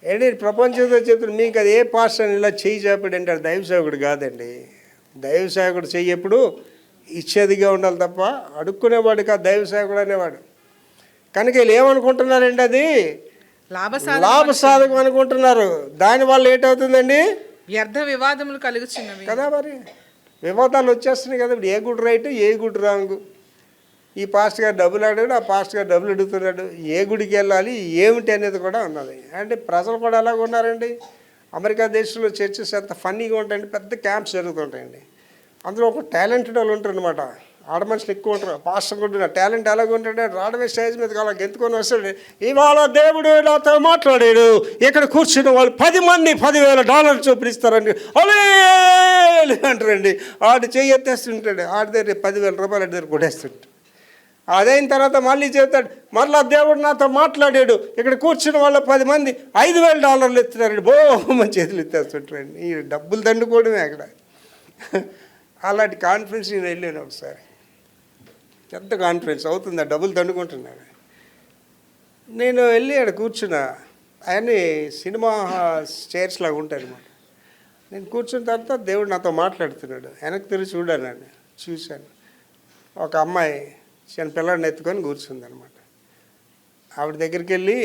ఏంటి ప్రపంచంతో చెప్తున్నా మీకు, అది ఏ పాస్టర్ ఇలా చెయ్యి చేపడు అంటాడు. దైవ సేవకుడు కాదండి. దైవ సేవకుడు చెయ్యి ఎప్పుడు ఇచ్చేదిగా ఉండాలి తప్ప అడుక్కునేవాడు కాదు దైవ సేవకుడు అనేవాడు. కనుక వీళ్ళు ఏమనుకుంటున్నారండి? అది లాభసాధకం అనుకుంటున్నారు. దానివల్ల ఏంటవుతుందండి? వ్యర్థ వివాదములు కలుగుతున్నవి కదా. మరి వివాదాలు వచ్చేస్తున్నాయి కదా. ఇప్పుడు a good right, a good wrong. ఈ పాస్టర్ గారు డబ్బులు అడిగాడు, ఆ పాస్టర్ గారు డబ్బులు అడుగుతున్నాడు. ఏ గుడికి వెళ్ళాలి ఏమిటి అనేది కూడా ఉన్నది. అంటే ప్రజలు కూడా ఎలాగ ఉన్నారండి. అమెరికా దేశంలో చర్చెస్ ఎంత ఫన్నీగా ఉంటాయండి, పెద్ద క్యాంప్స్ జరుగుతుంటాయండి. అందులో ఒక టాలెంటెడ్ వాళ్ళు ఉంటారు అనమాట. ఆడ మనుషులు ఎక్కువ ఉంటారు. పాస్టర్ కూడా టాలెంట్ ఎలాగ ఉంటాడే, రావడమే స్టేజ్ మీద అలా గెంతుకొని వస్తాడు. ఇవాళ దేవుడు నాతో మాట్లాడాడు, ఇక్కడ కూర్చున్న వాళ్ళు 10 మంది $10,000 చొప్పున ఇస్తారండి అలే అంటారండి. ఆడు చెయ్యి ఎత్తేస్తుంటాడు, ఆడి దగ్గర $10,000 ఆడి దగ్గర కొట్టేస్తుంటాడు. అదైన తర్వాత మళ్ళీ చెప్తాడు, మళ్ళీ దేవుడు నాతో మాట్లాడాడు, ఇక్కడ కూర్చున్న వాళ్ళ 10 మంది $5,000 ఎత్తున్నారండి, మంచి చేతులు ఎత్తేస్తుంటారండి. ఈ డబ్బులు దండుకోవడమే అక్కడ. అలాంటి కాన్ఫరెన్స్ నేను వెళ్ళాను ఒకసారి. పెద్ద కాన్ఫరెన్స్ అవుతుంది, ఆ డబ్బులు దండుకుంటున్నాడు. నేను వెళ్ళి అక్కడ కూర్చున్నా. అవన్నీ సినిమా చైర్స్ లాగా ఉంటాయి అన్నమాట. నేను కూర్చున్న తర్వాత దేవుడు నాతో మాట్లాడుతున్నాడు. వెనక్కి తిరిగి చూడాను, చూశాను. ఒక అమ్మాయి చిన్న పిల్లాడిని ఎత్తుకొని కూర్చుందనమాట. ఆవిడ దగ్గరికి వెళ్ళి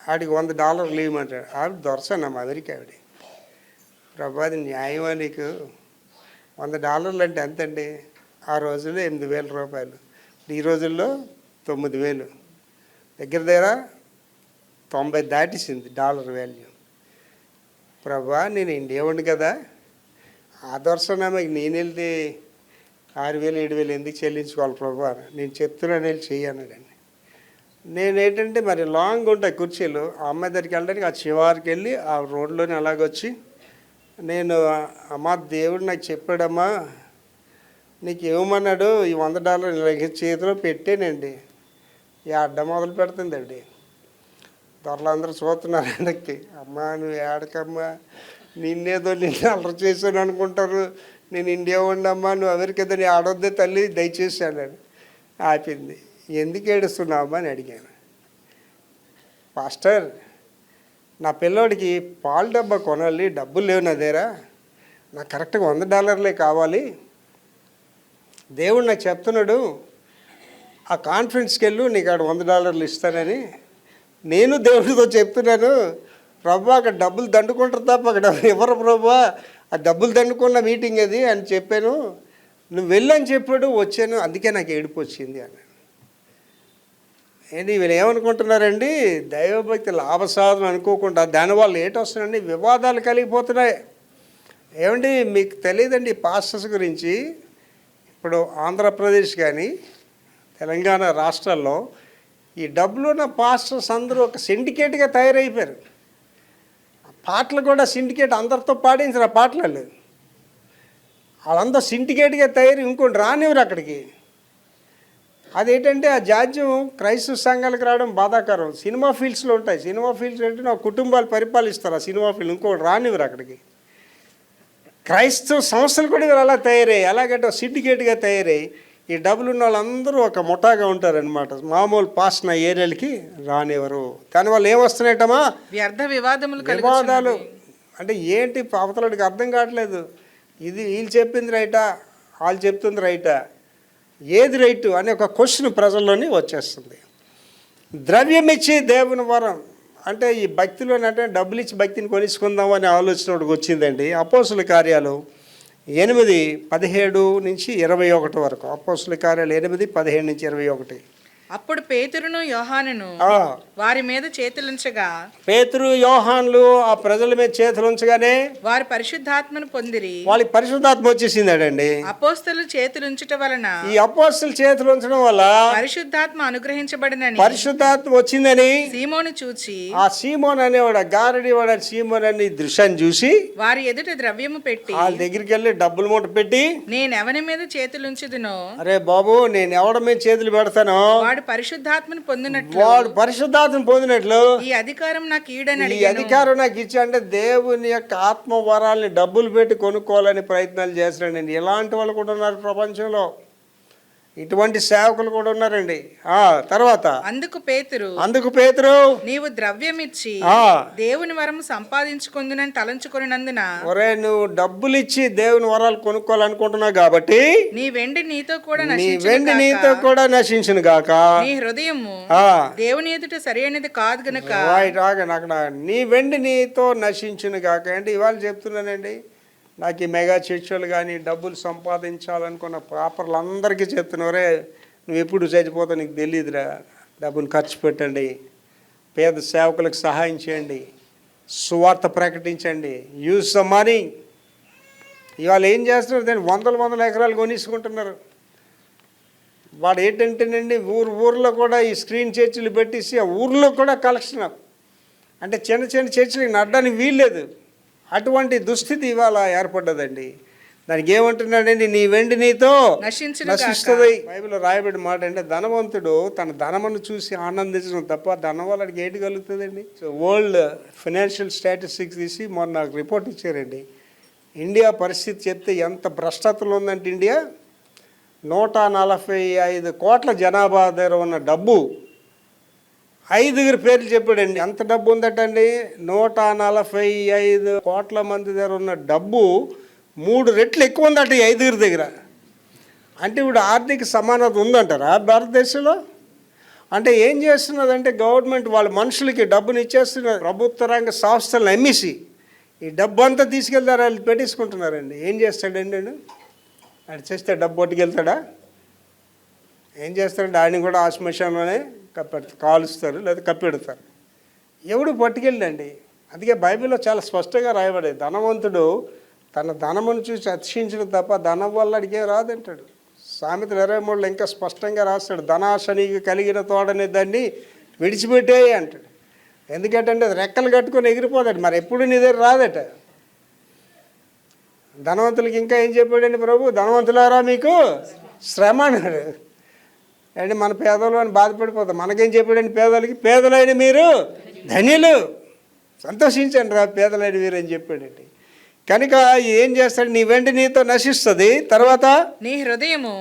ఆడికి $100 ఇవ్వమంటాడు. ఆవిడ దొరసన్నమ్మ అమెరికా ఆవిడ. ప్రభా అది న్యాయమా నీకు? $100 అంటే ఎంతండి? ఆ రోజుల్లో $8,000. ఈ రోజుల్లో 9,000. దగ్గర దగ్గర 90 దాటిసింది డాలర్ వాల్యూ. ప్రభా నేను ఇండియా కదా, ఆదర్శనామాకి నేను వెళ్తే 6,000 7,000 ఎందుకు చెల్లించుకోవాలి ప్రభా? నేను చెప్తున్నాను వెళ్ళి చెయ్యన్నాడండి. నేనేంటంటే మరి లాంగ్ ఉంటాయి కుర్చీలు. ఆ అమ్మాయి దగ్గరికి వెళ్ళడానికి ఆ చివరికి వెళ్ళి ఆ రోడ్లోనే అలాగొచ్చి నేను, అమ్మా దేవుడు నాకు చెప్పాడమ్మా, నీకు ఏమన్నాడు, ఈ $100 చేతిలో పెట్టానండి. ఈ అడ్డ మొదలు పెడుతుందండి. దొరలందరూ చూస్తున్నారు వెనక్కి. అమ్మా నువ్వు ఏడకమ్మా, నిన్నేదో నిన్ను అల్లరి చేశాను అనుకుంటారు, నేను ఇండియా ఉండమ్మా, నువ్వు అమెరికా నీ ఆడొద్దే తల్లి దయచేసి అన్నాడు. ఆపింది. ఎందుకు ఏడుస్తున్నావమ్మా అని అడిగాను. పాస్టర్ నా పిల్లోడికి పాలు డబ్బా కొనాలి, డబ్బులు లేవు నా దగ్గర, నాకు కరెక్ట్గా $100 కావాలి. దేవుడు నాకు చెప్తున్నాడు ఆ కాన్ఫరెన్స్కి వెళ్ళు, నీకు ఆడ $100 ఇస్తానని. నేను దేవుడితో చెప్తున్నాను, ప్రభా అక్కడ డబ్బులు దండుకుంటారు తప్ప అక్కడ ఎవరు ప్రభా, ఆ డబ్బులు దండుకున్న మీటింగ్ అది అని చెప్పాను. నువ్వు వెళ్ళని చెప్పాడు, వచ్చాను, అందుకే నాకు ఏడుపు వచ్చింది అన్నాడు. ఏంటి వీళ్ళు ఏమనుకుంటున్నారండి? దైవభక్తి లాభసాధన అనుకోకుండా దానివల్ల ఏంటొస్తున్నాయండి? వివాదాలు కలిగిపోతున్నాయి. ఏమండి మీకు తెలియదండి పాస్టర్స్ గురించి? ఇప్పుడు ఆంధ్రప్రదేశ్ కానీ తెలంగాణ రాష్ట్రాల్లో ఈ డబ్బులు ఉన్న పాస్టర్స్ అందరూ ఒక సిండికేట్గా తయారైపోయారు. పాటలు కూడా సిండికేట్, అందరితో పాడించారు ఆ పాటలు. వాళ్ళందరూ సిండికేట్గా తయారు, ఇంకోటి రానివ్వరు అక్కడికి. అదేంటంటే ఆ జాడ్యం క్రైస్తవ సంఘాలకు రావడం బాధాకరం. సినిమా ఫీల్డ్స్లో ఉంటాయి. సినిమా ఫీల్డ్స్ అంటే నా కుటుంబాలు పరిపాలిస్తారు ఆ సినిమా ఫీల్డ్, ఇంకోటి రానివ్వరు అక్కడికి. క్రైస్తవ సంస్థలు కూడా ఇవాళ అలా తయారయ్యాయి. అలాగంటే సిండికేట్గా తయారయ్యి ఈ డబ్బులు ఉన్న వాళ్ళందరూ ఒక ముఠాగా ఉంటారనమాట. మామూలు పాస్న ఏరియాలకి రానివ్వరు. దానివల్ల ఏమొస్తున్నాయటమా, వ్యర్థ వివాదాలు. అంటే ఏంటి అవతలకి అర్థం కావట్లేదు. ఇది వీళ్ళు చెప్పింది రైటా, వాళ్ళు చెప్తుంది రైటా, ఏది రైటు అనే ఒక క్వశ్చన్ ప్రజల్లోని వచ్చేస్తుంది. ద్రవ్యం ఇచ్చి దేవుని వరం అంటే ఈ భక్తిలోనంటే డబ్బులు ఇచ్చి భక్తిని కొనిసుకుందాం అనే ఆలోచన ఒకటి వచ్చిందండి. అపోస్తుల కార్యాలు 8:17 నుంచి 21 వరకు. అపోస్తుల కార్యాలు 8:17 నుంచి 21. అప్పుడు పేతురును యోహానును వారి మీద చేతులుంచగా, పేతురు యోహాన్లు ఆ ప్రజల మీద చేతులు ఉంచగానే వారు పరిశుద్ధాత్మను పొందిరి. వాళ్ళకి పరిశుద్ధాత్మ వచ్చేసిందండి. అపోస్తలు చేతులుంచుట వలన, ఈ అపోస్తలు చేతులు ఉంచడం వల్ల పరిశుద్ధాత్మ అనుగ్రహించబడినని, పరిశుద్ధాత్మ వచ్చిందని సీమోను చూచి, ఆ సీమోన్ అనేవాడు గారడి వాడు సీమోన్ అనే దృశ్యాన్ని చూసి వారి ఎదుట ద్రవ్యము పెట్టి వాళ్ళ దగ్గరికి వెళ్ళి డబ్బులు మూట పెట్టి, నేను ఎవరి మీద చేతులుంచుదునో, అరే బాబు నేను ఎవడ మీద చేతులు పెడతానో వాడు పరిశుద్ధాత్మను పొందినట్లు, వాడు పరిశుద్ధాత్మ పొందినట్లు ఈ అధికారం నాకు ఈడని ఈ అడిగాను. అధికారం నాకు ఇచ్చి, అంటే దేవుని యొక్క ఆత్మ వరాల్ని డబ్బులు పెట్టి కొనుక్కోవాలని ప్రయత్నాలు చేస్తున్నాడండి. ఇలాంటి వాళ్ళు కూడా ఉన్నారు ప్రపంచంలో. ఇటువంటి సేవకులు కూడా ఉన్నారండి. తర్వాత అందుకు పేతురు నీవు ద్రవ్యమిచ్చి దేవుని వరం సంపాదించుకుందునని తలంచుకొనినందున, ఒరే నువ్వు డబ్బులు ఇచ్చి దేవుని వరాలు కొనుక్కోవాలనుకుంటున్నావు కాబట్టి నీ వెండి నీతో కూడా నశించును గాక. నీ హృదయము దేవుని ఎదుట సరైనది కాదు గనుక అక్కడ నీ వెండి నీతో నశించును గాక. అంటే ఇవాళ చెప్తున్నానండి, నాకు ఈ మెగా చర్చలు కానీ డబ్బులు సంపాదించాలనుకున్న పాపర్లందరికీ చెప్తున్నారే, నువ్వు ఎప్పుడు చచ్చిపోతావు నీకు తెలియదురా. డబ్బును ఖర్చు పెట్టండి, పేద సేవకులకు సహాయం చేయండి, సువార్త ప్రకటించండి, యూజ్ ద మనీ. ఇవాళ ఏం చేస్తున్నారు, దాన్ని వందల ఎకరాలు కొనేసుకుంటున్నారు. వాడు ఏంటంటేనండి ఊర్లో కూడా ఈ స్క్రీన్ చర్చిలు పెట్టేసి ఆ ఊర్లో కూడా కలెక్షన్. అంటే చిన్న చర్చిలకు నడ్డానికి వీల్లేదు. అటువంటి దుస్థితి ఇవాళ ఏర్పడ్డదండి. దానికి ఏమంటున్నాడండి, నీ వెండి నీతో నశిస్తుంది. బైబిల్లో రాయబడిన మాట అంటే ధనవంతుడు తన ధనమును చూసి ఆనందించడం తప్ప ధనం వల్లకి ఏంటి కలుగుతుందండి. సో వరల్డ్ ఫైనాన్షియల్ స్టాటిస్టిక్స్ తీసి మొన్న నాకు రిపోర్ట్ ఇచ్చారండి. ఇండియా పరిస్థితి చెప్తే ఎంత భ్రష్టతలు ఉందంటే, ఇండియా 145 కోట్ల జనాభా దగ్గర ఉన్న డబ్బు 5 పేర్లు చెప్పాడండి. ఎంత డబ్బు ఉందటండి, 145 కోట్ల మంది దగ్గర ఉన్న డబ్బు 3 రెట్లు ఎక్కువ ఉందట ఈ 5 దగ్గర. అంటే ఇప్పుడు ఆర్థిక సమానత ఉందంటారా భారతదేశంలో? అంటే ఏం చేస్తున్నదంటే గవర్నమెంట్ వాళ్ళ మనుషులకి డబ్బుని ఇచ్చేస్తున్నారు. ప్రభుత్వ రంగ సంస్థలను అమ్మేసి ఈ డబ్బు అంతా తీసుకెళ్తారు, వాళ్ళు పెట్టేసుకుంటున్నారండి. ఏం చేస్తాడండి అది చేస్తే డబ్బు పట్టుకెళ్తాడా? ఏం చేస్తాడంటే ఆయన కూడా ఆశ్మశానంలోనే కాలుస్తారు లేదా కప్పెడతారు. ఎవడు పట్టుకెళ్ళండి. అందుకే బైబిల్లో చాలా స్పష్టంగా రాయబడేది, ధనవంతుడు తన ధనమును చూసి అతిశించడం తప్ప ధనం వల్ల అడిగే రాదంటాడు. సామెతలు 23లో ఇంకా స్పష్టంగా రాస్తాడు, ధనాశ నీకు కలిగిన తోడనే దాన్ని విడిచిపెట్టేయి అంటాడు. ఎందుకంటే అది రెక్కలు కట్టుకొని ఎగిరిపోతాడు, మరి ఎప్పుడు నీ దగ్గర రాదట. ధనవంతులకి ఇంకా ఏం చెప్పాడండి ప్రభు, ధనవంతులారా మీకు శ్రమ అన్నాడు. అంటే మన పేదలు అని బాధపడిపోతాం. మనకేం చెప్పాడండి పేదలకి, పేదలైన మీరు ధనియులు సంతోషించండి రా పేదలైన మీరు అని చెప్పాడండి. కనుక ఏం చేస్తాడు, నీ వెండి నీతో నశిస్తుంది. తర్వాత నీ హృదయము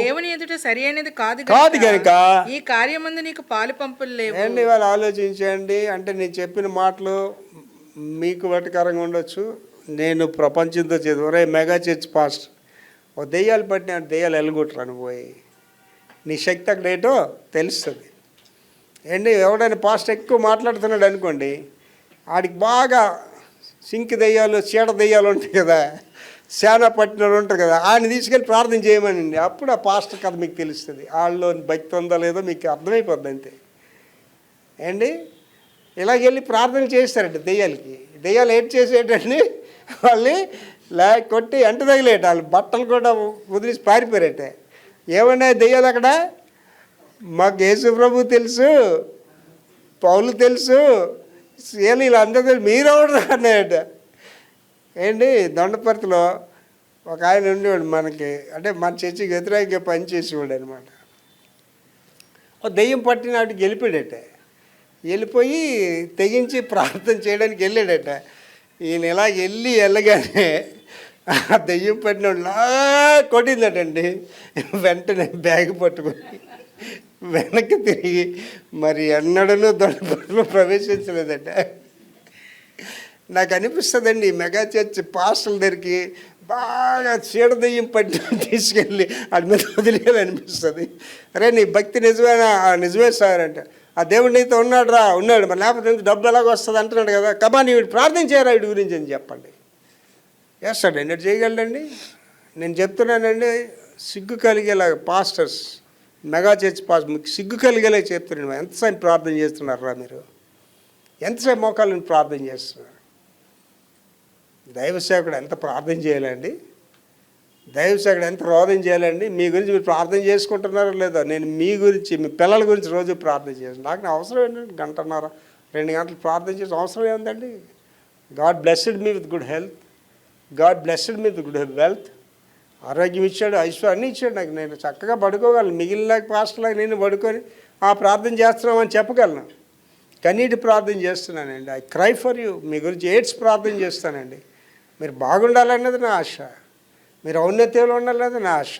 దేవుని ఎదుట సరి అయినది కాదు కనుక ఈ కార్యమందు నీకు పాలు పంపులు లేవు. ఏంటి ఇవాళ ఆలోచించండి. అంటే నేను చెప్పిన మాటలు మీకు వెటకరంగా ఉండొచ్చు. నేను ప్రపంచంతో చదివరే మెగా చర్చ్ పాస్ట్ ఓ దెయ్యాలు పట్టిన దెయ్యాలు ఎల్లగొట్టరాను పోయి నీ శక్తి అక్కడ ఏంటో తెలుస్తుంది. ఏంటి ఎవడైనా పాస్ట్ ఎక్కువ మాట్లాడుతున్నాడు అనుకోండి, ఆడికి బాగా సింకి దెయ్యాలు చీడ దెయ్యాలు ఉంటాయి కదా, శానా పట్టినోడు ఉంటారు కదా, ఆయన తీసుకెళ్ళి ప్రార్థన చేయమనండి. అప్పుడు ఆ పాస్టర్ కథ మీకు తెలుస్తుంది. వాళ్ళలో భక్తి ఉందో లేదో మీకు అర్థమైపోద్ది అంతే. ఏంటి ఇలాగెళ్ళి ప్రార్థన చేస్తారండి దెయ్యాలకి. దెయ్యాలు ఏం చేసేటండి, వాళ్ళు కొట్టి అంటు తగిలేట, వాళ్ళు బట్టలు కూడా వదిలేసి పారిపోయారట. ఏమన్నా దెయ్యాలు అక్కడ మాకు యేసు ప్రభు తెలుసు, పౌలు తెలుసు, వీళ్ళందరూ తెలుసు, మీరెవరు అన్నాయట. ఏంటి దొండపర్తిలో ఒక ఆయన ఉండేవాడు మనకి, అంటే మన చర్చికి వ్యతిరేకంగా పనిచేసేవాడు అనమాట. ఓ దెయ్యం పట్టినాటికి వెళ్ళిపోయాడట. వెళ్ళిపోయి తెగించి ప్రార్థన చేయడానికి వెళ్ళాడట. ఈయన ఇలా వెళ్ళగానే ఆ దెయ్యం పట్టినోళ్ళ కొట్టిందటండి. వెంటనే బ్యాగ్ పట్టుకొని వెనక్కి తిరిగి మరి ఎన్నడూ దొండపర్తిలో ప్రవేశించలేదట. నాకు అనిపిస్తుందండి ఈ మెగా చర్చ్ పాస్టర్ల దగ్గరికి బాగా చీడదెయ్యం పట్టి తీసుకెళ్ళి వాడి మీద వదిలేయాలనిపిస్తుంది. అరే నీ భక్తి నిజమేనా? నిజమే సార్ అంటే, ఆ దేవుడు నీతో ఉన్నాడు మరి లేకపోతే డబ్బు ఎలాగ వస్తుంది అంటున్నాడు కదా, కమాని వీడు ప్రార్థన చేయరా వీడి గురించి అని చెప్పండి. చేస్తాడు ఎన్నో చేయగలడండి. నేను చెప్తున్నానండి, సిగ్గు కలిగేలాగా పాస్టర్స్, మెగా చర్చ్ పాస్టర్ మీకు సిగ్గు కలిగేలా చెప్తున్నాను. ఎంతసేపు ప్రార్థన చేస్తున్నారా మీరు? ఎంతసేపు మోకాళ్ళని ప్రార్థన చేస్తున్నారు? దైవసేవకుడు ఎంత ప్రార్థన చేయాలండి? దైవసేవకుడు ఎంత రోదన చేయాలండి? మీ గురించి మీరు ప్రార్థన చేసుకుంటున్నారో లేదో? నేను మీ గురించి, మీ పిల్లల గురించి రోజు ప్రార్థన చేస్తాను. నాకు అవసరం ఏంటంటే 1 గంటన్నర 2 గంటలు ప్రార్థన చేసే అవసరం ఏముందండి? God blessed me with good health, God blessed me with good wealth. ఆరోగ్యం ఇచ్చాడు, ఐశ్వర్యం అన్నీ ఇచ్చాడు నాకు. నేను చక్కగా పడుకోగలను. మిగిలిన పాస్టర్లాగా నేను పడుకొని ప్రార్థన చేస్తున్నామని చెప్పగలను. కన్నీటి ప్రార్థన చేస్తున్నానండి. I cry for you. మీ గురించి ఏడ్స్ ప్రార్థన చేస్తానండి. మీరు బాగుండాలన్నది నా ఆశ, మీరు ఔన్నత్యంలో ఉండాలన్నది నా ఆశ.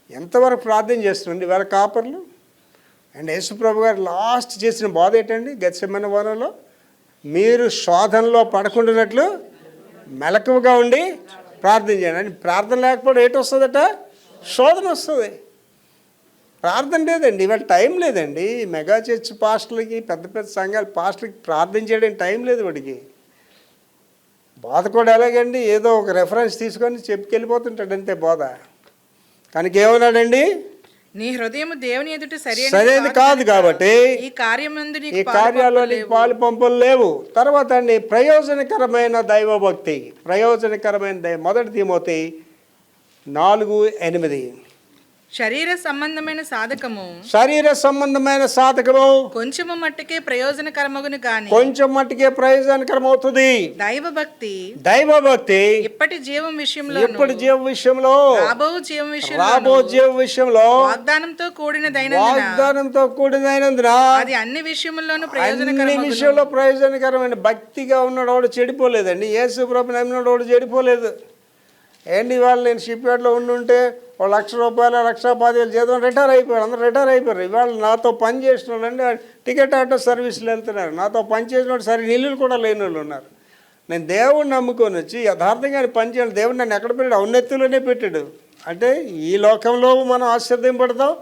ఎంతవరకు ప్రార్థన చేస్తున్నాండి ఇవాళ కాపర్లు. అండ్ యేసుప్రభు గారు లాస్ట్ చేసిన బాధ ఏంటండి? గెత్సెమనే వనంలో మీరు శోధనలో పడకుండానట్లు మెలకువగా ఉండి ప్రార్థన చేయండి. అని ప్రార్థన లేకపోవడం ఏంటి వస్తుందట? శోధన వస్తుంది. ప్రార్థన లేదండి, ఇవాళ టైం లేదండి. మెగా చర్చ్ పాస్టర్లకి, పెద్ద పెద్ద సంఘాల పాస్టర్లకి ప్రార్థన చేయడానికి టైం లేదు. వాడికి బోధ కూడా ఎలాగండి, ఏదో ఒక రెఫరెన్స్ తీసుకొని చెప్పుకెళ్ళిపోతుంటాడు అంతే బోధ. కనుక ఏమన్నాడండి? నీ హృదయం దేవుని ఎదుట సరైనది కాదు కాబట్టి ఈ కార్యాల్లో నీకు పాలు పంపులు లేవు. తర్వాత అండి ప్రయోజనకరమైన దైవభక్తి, ప్రయోజనకరమైన 1 తిమోతి 4:8. శరీర సంబంధమైన సాధకము, శరీర సంబంధమైన సాధకము కొంచెము మట్టుకే ప్రయోజనకరమగును గాని, కొంచెం మట్టుకే ప్రయోజనకరమవుతుంది. దైవభక్తి, దైవభక్తి ఇప్పటి జీవం విషయంలో, ఇప్పటి జీవ విషయంలో, రాబో జీవ విషయంలో వాగ్దానంతో కూడినైనందున అది అన్ని విషయముల్లోనూ ప్రయోజనకరమైన. భక్తిగా ఉన్నవాడు చెడిపోలేదండి. యేసు ప్రభు నమ్మినవాడు చెడిపోలేదు. ఏంటి ఇవాళ నేను షిప్ యార్డ్లో ఉండుంటే ₹1,00,000 1,10,000 జీతం రిటైర్ అయిపోయారు. అందరూ రిటైర్ అయిపోయారు. ఇవాళ నాతో పని చేసిన వాళ్ళండి టికెట్ ఆటో సర్వీసులు వెళ్తున్నారు. నాతో పని చేసిన వాళ్ళు సరే ఇల్లులు కూడా లేని వాళ్ళు ఉన్నారు. నేను దేవుడిని నమ్ముకొని వచ్చి యథార్థంగా పని చేయాలి. దేవుడు నన్ను ఎక్కడ పెట్టాడు? ఔన్నత్యంలోనే పెట్టాడు. అంటే ఈ లోకంలో మనం ఆశీర్వదింపడతాం,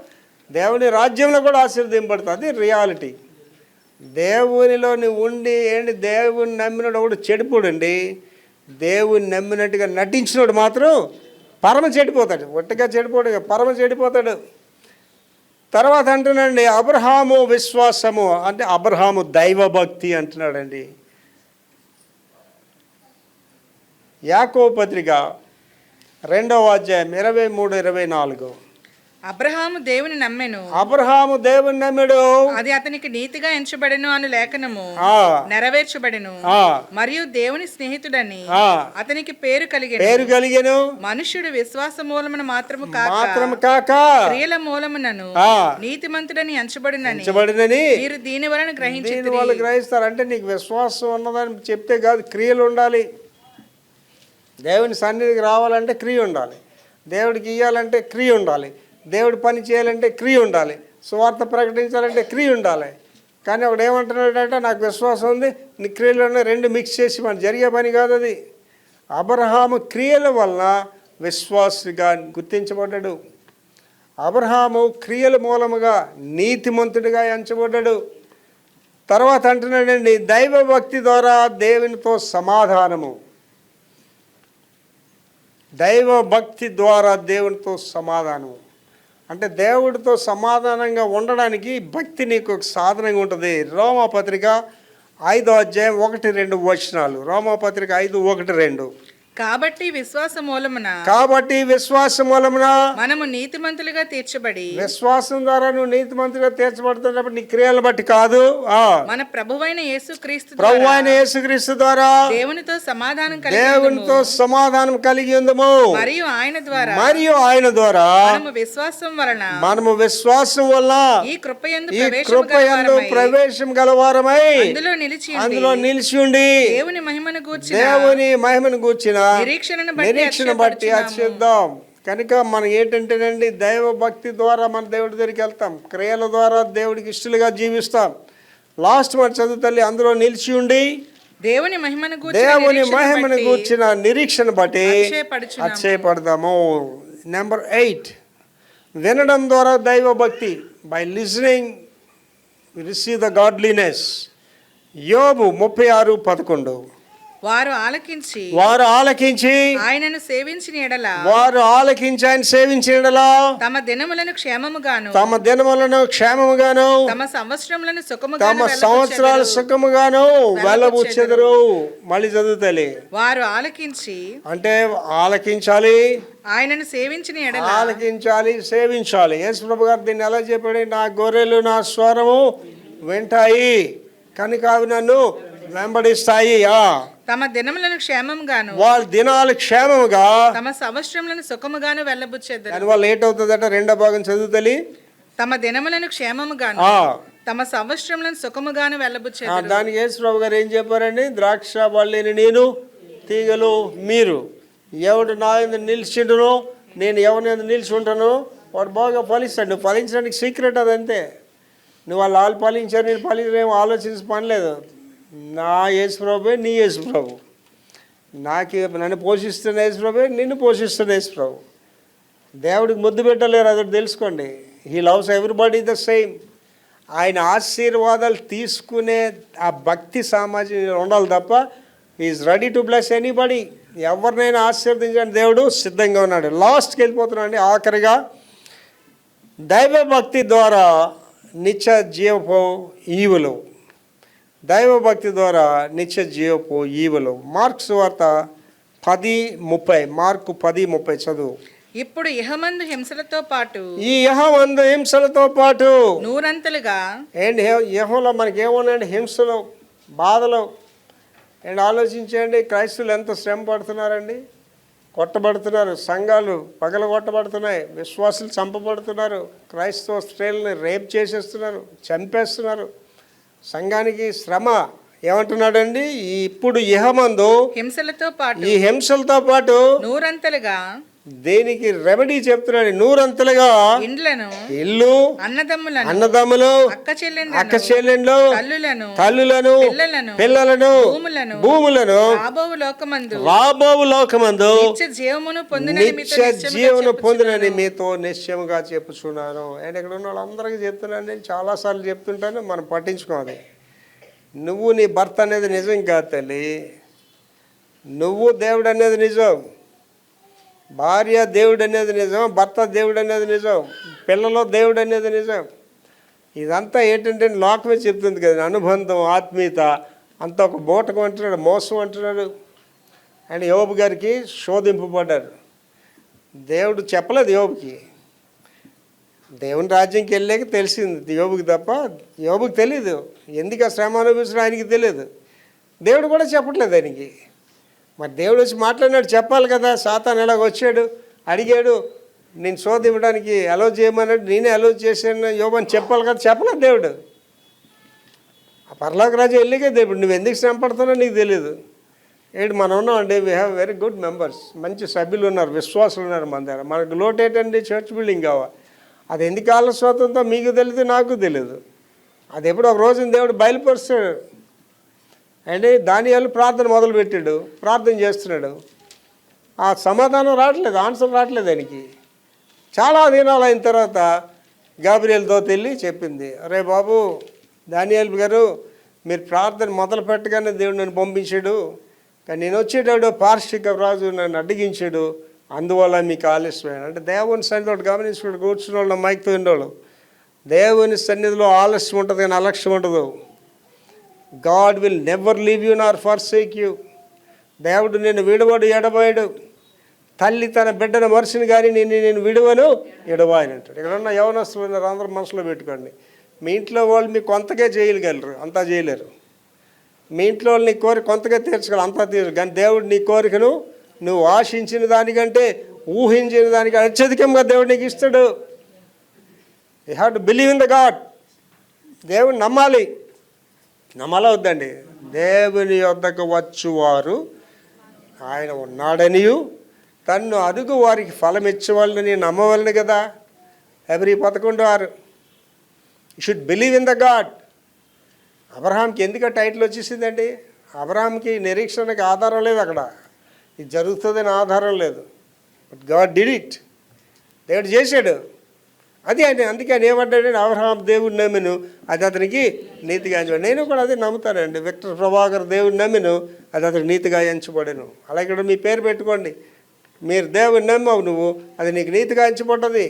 దేవుని రాజ్యంలో కూడా ఆశీర్వదింపడతాం. అది రియాలిటీ. దేవునిలోని ఉండి ఏంటి దేవుని నమ్మినోడు ఒకడు చెడిపోడండి. దేవుని నమ్మినట్టుగా నటించినోడు మాత్రం పరమ చెడిపోతాడు. ఒట్టిగా చెడిపోడు, పరమ చెడిపోతాడు. తర్వాత అంటున్నాడండి అబ్రహాము విశ్వాసము, అంటే అబ్రహాము దైవభక్తి అంటున్నాడండి. యాకోబు పత్రిక 2వ అధ్యాయం 23-24. అబ్రహాము దేవుని నమ్మెను, అబ్రహాము దేవుని నమ్మెడు, అది అతనికి నీతిగా ఎంచబడెను అను లేఖనము నెరవేర్చబడెను. మరియు దేవుని స్నేహితుడని అతనికి పేరు కలిగెను. మనుష్యుడు విశ్వాస మూలమున మాత్రము కాక క్రియల మూలమునను నీతిమంతుడని ఎంచబడినని మీరు దీని వలన గ్రహిస్తారు. అంటే నీకు విశ్వాసం ఉన్నదని చెప్తే కాదు, క్రియలు ఉండాలి. దేవుని సన్నిధికి రావాలంటే క్రియ ఉండాలి. దేవుడికి ఇవ్వాలంటే క్రియ ఉండాలి. దేవుడి పని చేయాలంటే క్రియ ఉండాలి. సువార్త ప్రకటించాలంటే క్రియ ఉండాలి. కానీ ఒకడు ఏమంటున్నాడంటే నాకు విశ్వాసం ఉంది, నీ క్రియలను 2 మిక్స్ చేసి మన జరిగే పని కాదు అది. అబ్రహాము క్రియల వలన విశ్వాసిగా గుర్తించబడ్డాడు. అబ్రహాము క్రియల మూలముగా నీతిమంతుడిగా ఎంచబడ్డాడు. తర్వాత అంటున్నాడండి దైవభక్తి ద్వారా దేవునితో సమాధానము. దైవభక్తి ద్వారా దేవునితో సమాధానము అంటే దేవుడితో సమాధానంగా ఉండడానికి భక్తి నీకు ఒక సాధనంగా ఉంటుంది. రోమాపత్రిక 5వ అధ్యాయం 1-2 వచనాలు. రోమాపత్రిక 5:1-2. కాబట్టి విశ్వాస మూలమున మనము నీతిమంతులుగా తీర్చబడి, విశ్వాసం ద్వారా నువ్వు నీతిమంతులుగా తీర్చబడుతున్నప్పుడు నీ క్రియలను బట్టి కాదు, మన ప్రభువైన యేసుక్రీస్తు ద్వారా దేవునితో సమాధానం కలిగి ఉందము. మరియు ఆయన ద్వారా మనము విశ్వాసం వల్ల ఈ కృపయందు ప్రవేశం గలవారమై అందులో నిలిచి ఉండి దేవుని మహిమను గూర్చిన నిరీక్షణ బట్టి అత్యుద్దాం. కనుక మనం ఏంటంటేనండి, దైవ భక్తి ద్వారా మన దేవుడి దగ్గరికి వెళ్తాం, క్రియల ద్వారా దేవుడికి ఇష్టలుగా జీవిస్తాం. లాస్ట్ మాట చదువుతల్లి, అందులో నిలిచి ఉండి దేవుని మహిమను గూర్చిన నిరీక్షణ బట్టి అతిశయపడదాము. నెంబర్ 8, వినడం ద్వారా దైవ భక్తి. By listening receive the godliness. యోబు 36:11. వారు ఆలకించి ఆయనను సేవించిన ఎడల తమ దినములను క్షేమముగాను తమ సంవత్సరాలు సుఖముగాను వెళ్ళబుచ్చెదరు. మళ్ళీ చదువుతలే, వారు ఆలకించి అంటే ఆలకించాలి, ఆయనను సేవించిన ఎడల సేవించాలి. యేసు ప్రభు గారు దీన్ని ఎలా చెప్పాడు? నా గొర్రెలు నా స్వరము వింటాయి కనుక అవి నన్ను వెంబడిస్తాయి. తమ దినములను క్షేమముగాను వాళ్ళ దినాలు క్షేమముగా తమ సంవత్సరములను సుఖముగాను వెళ్ళబుచ్చేద్దరు. దానివల్ల లేట్ అవుతుందట. రెండో భాగం చదువుతలి, తమ దినములను క్షేమముగాను తమ సంవత్సరములను సుఖముగాను వెళ్ళబుచ్చేద్దరు. దానికి యేసు ప్రభు గారు ఏం చెప్పారండి? ద్రాక్ష వల్లిని నేను, తీగలు మీరు. ఎవడు నా యందు నిలిచిండునో, నేను ఎవరి యందు నిలిచి ఉంటానో వాడు బాగా ఫలిస్తాడు. నువ్వు ఫలించడానికి సీక్రెట్ అదంతే. నువ్వు వాళ్ళు ఫలించారు, నేను ఫలించడం ఆలోచించే పని లేదు. నా యేసు ప్రభువే నీ యేసు ప్రభు, నన్ను పోషిస్తున్న యేసు ప్రభువే నిన్ను పోషిస్తున్న యేసు ప్రభు. దేవుడికి ముద్దు పెట్టలేరు, అది తెలుసుకోండి. He loves everybody the same. ఆయన ఆశీర్వాదాలు తీసుకునే ఆ భక్తి సామాజిక ఉండాలి తప్ప is ready to bless anybody. ఎవరినైనా ఆశీర్వదించడానికి దేవుడు సిద్ధంగా ఉన్నాడు. లాస్ట్కి వెళ్ళిపోతున్నాండి. ఆఖరిగా దైవభక్తి ద్వారా నిత్య జీవపు ఈవులు. దైవభక్తి ద్వారా నిత్య జీవపు ఈవులు. మార్కు సువార్త 10:30. మార్కు 10:30 చదువు. ఇప్పుడు ఇహమందు హింసలతో పాటు నూరంతలుగా ఏంటి యెహోవాలో మనకి ఏమన్నాయండి? హింసలు, బాధలు. అండ్ ఆలోచించండి, క్రైస్తవులు ఎంత శ్రమ పడుతున్నారండి. కొట్టబడుతున్నారు, సంఘాలు పగలగొట్టబడుతున్నాయి, విశ్వాసులు చంపబడుతున్నారు, క్రైస్తవ స్త్రీలని రేప్ చేసేస్తున్నారు, చంపేస్తున్నారు. సంఘానికి శ్రమ. ఏమంటున్నాడండి? ఇప్పుడు ఇహమందు ఈ హింసలతో పాటు నూరంతలుగా దేనికి రెమెడీ చెప్తున్నాడు? నూరంతలుగా ఇల్లు, అన్నదమ్ములు, అక్క చెల్లెండ్లు, తల్లులను, పిల్లలను, భూములను రాబోవు లోకమందు నిత్య జీవమును పొందినని మీతో నిశ్చయముగా చెప్పుచున్నాను. అండ్ ఇక్కడ ఉన్న వాళ్ళందరికీ చెప్తున్నాను, నేను చాలాసార్లు చెప్తుంటాను, మనం పట్టించుకోవాలి. నువ్వు నీ భర్త అనేది నిజం కాదు తల్లి, నువ్వు దేవుడు అనేది నిజం, భార్య దేవుడు అనేది నిజం, భర్త దేవుడు అనేది నిజం, పిల్లలు దేవుడు అనేది నిజం. ఇదంతా ఏంటంటే లోకమే చెప్తుంది కదా, అనుబంధం, ఆత్మీయత అంతా ఒక బూటకం అంటున్నాడు, మోసం అంటున్నాడు. ఆయన యోబు గారికి శోధింపబడ్డారు. దేవుడు చెప్పలేదు యోబుకి. దేవుని రాజ్యంకి వెళ్ళాక తెలిసింది యోబుకి తప్ప యోబుకి తెలియదు. ఎందుకు ఆ శ్రమ అనుభవించడం ఆయనకి తెలియదు. దేవుడు కూడా చెప్పట్లేదు ఆయనకి. మరి దేవుడు వచ్చి మాట్లాడినాడు, చెప్పాలి కదా. సాతాను ఎలాగ వచ్చాడు, అడిగాడు, నేను శోధించడానికి అలౌ చేయమన్నాడు, నేనే అలౌ చేశాను యోబని చెప్పాలి కదా. చెప్పలేదు దేవుడు. ఆ పరలోక రాజు వెళ్ళికే దేవుడు నువ్వు ఎందుకు శ్రమ పడుతున్నావు నీకు తెలియదు. ఏంటి మనం ఉన్నాం అండి, we have very good members, మంచి సభ్యులు ఉన్నారు, విశ్వాసులు ఉన్నారు మన దగ్గర. మనకు లోటు ఏంటండి? చర్చ్ బిల్డింగ్ కావాలి. అది ఎందుకు ఆలస్యంతో మీకు తెలియదు, నాకు తెలియదు. అది ఎప్పుడు ఒక రోజున దేవుడు బయలుపరుస్తాడు. అంటే దానియేలు ప్రార్థన మొదలుపెట్టాడు, ప్రార్థన చేస్తున్నాడు. ఆ సమాధానం రావట్లేదు, ఆన్సర్ రావట్లేదు ఆయనకి. చాలా దినాలు అయిన తర్వాత గాబ్రియల్తో వెళ్ళి చెప్పింది, అరే బాబు దానియేలు గారు, మీరు ప్రార్థన మొదలు పెట్టగానే దేవుడు నన్ను పంపించాడు, కానీ నేను వచ్చేటప్పుడు పార్షిక రాజు నన్ను అడ్డగించాడు, అందువల్ల మీకు ఆలస్యమైన. అంటే దేవుని సన్నిధిలో గమనించుకుంటూ కూర్చున్న వాళ్ళు మైక్తో ఉండేవాళ్ళు. దేవుని సన్నిధిలో ఆలస్యం ఉంటుంది కానీ అలక్ష్యం ఉండదు. God will never leave you Nar forsake you. దేవుడు నిన్ను విడవడు ఎడబాయడు. తల్లి తన బిడ్డను మరిచిన కానీ నేను విడువను ఎడబాయను అంటాడు. ఇక్కడ ఉన్న యవనస్తులు అందరూ మనసులో పెట్టుకోండి. మీ ఇంట్లో వాళ్ళు మీకు కొంతగా చేయగలరు, అంతా చేయలేరు. మీ ఇంట్లో వాళ్ళు నీ కోరిక కొంతగా తీర్చగలరు, అంతా తీర్చు. కానీ దేవుడు నీ కోరికను నువ్వు ఆశించిన దానికంటే ఊహించిన దానికి అత్యధికంగా దేవుడు నీకు ఇస్తాడు. You have to believe in the God. దేవుని నమ్మాలి. నమ్మాలా వద్దండి? దేవుని యొద్దకు వచ్చువారు ఆయన ఉన్నాడనియు తన్ను అడుగు వారికి ఫలం ఇచ్చేవాళ్ళని నమ్మవలను కదా. Hebrew 11:6. You should believe in the God. అబ్రహాంకి ఎందుకు టైటిల్ వచ్చేసిందండి? అబ్రహాంకి నిరీక్షణకి ఆధారం లేదు, అక్కడ ఇది జరుగుతుందని ఆధారం లేదు. But God did it. దేవుడు చేశాడు. అది ఆయన అందుకే ఆయన ఏమంటాడంటే అబ్రహాం దేవుడిని నమ్మిను, అది అతనికి నీతిగా ఎంచబడి. నేను కూడా అదే నమ్ముతానండి. విక్టర్ ప్రభాకర్ దేవుడిని నమ్మిను, అది అతనికి నీతిగా ఎంచబడను. అలాగే ఇక్కడ మీ పేరు పెట్టుకోండి. మీరు దేవుడిని నమ్మావు, నువ్వు అది నీకు నీతిగా ఎంచబడ్డది.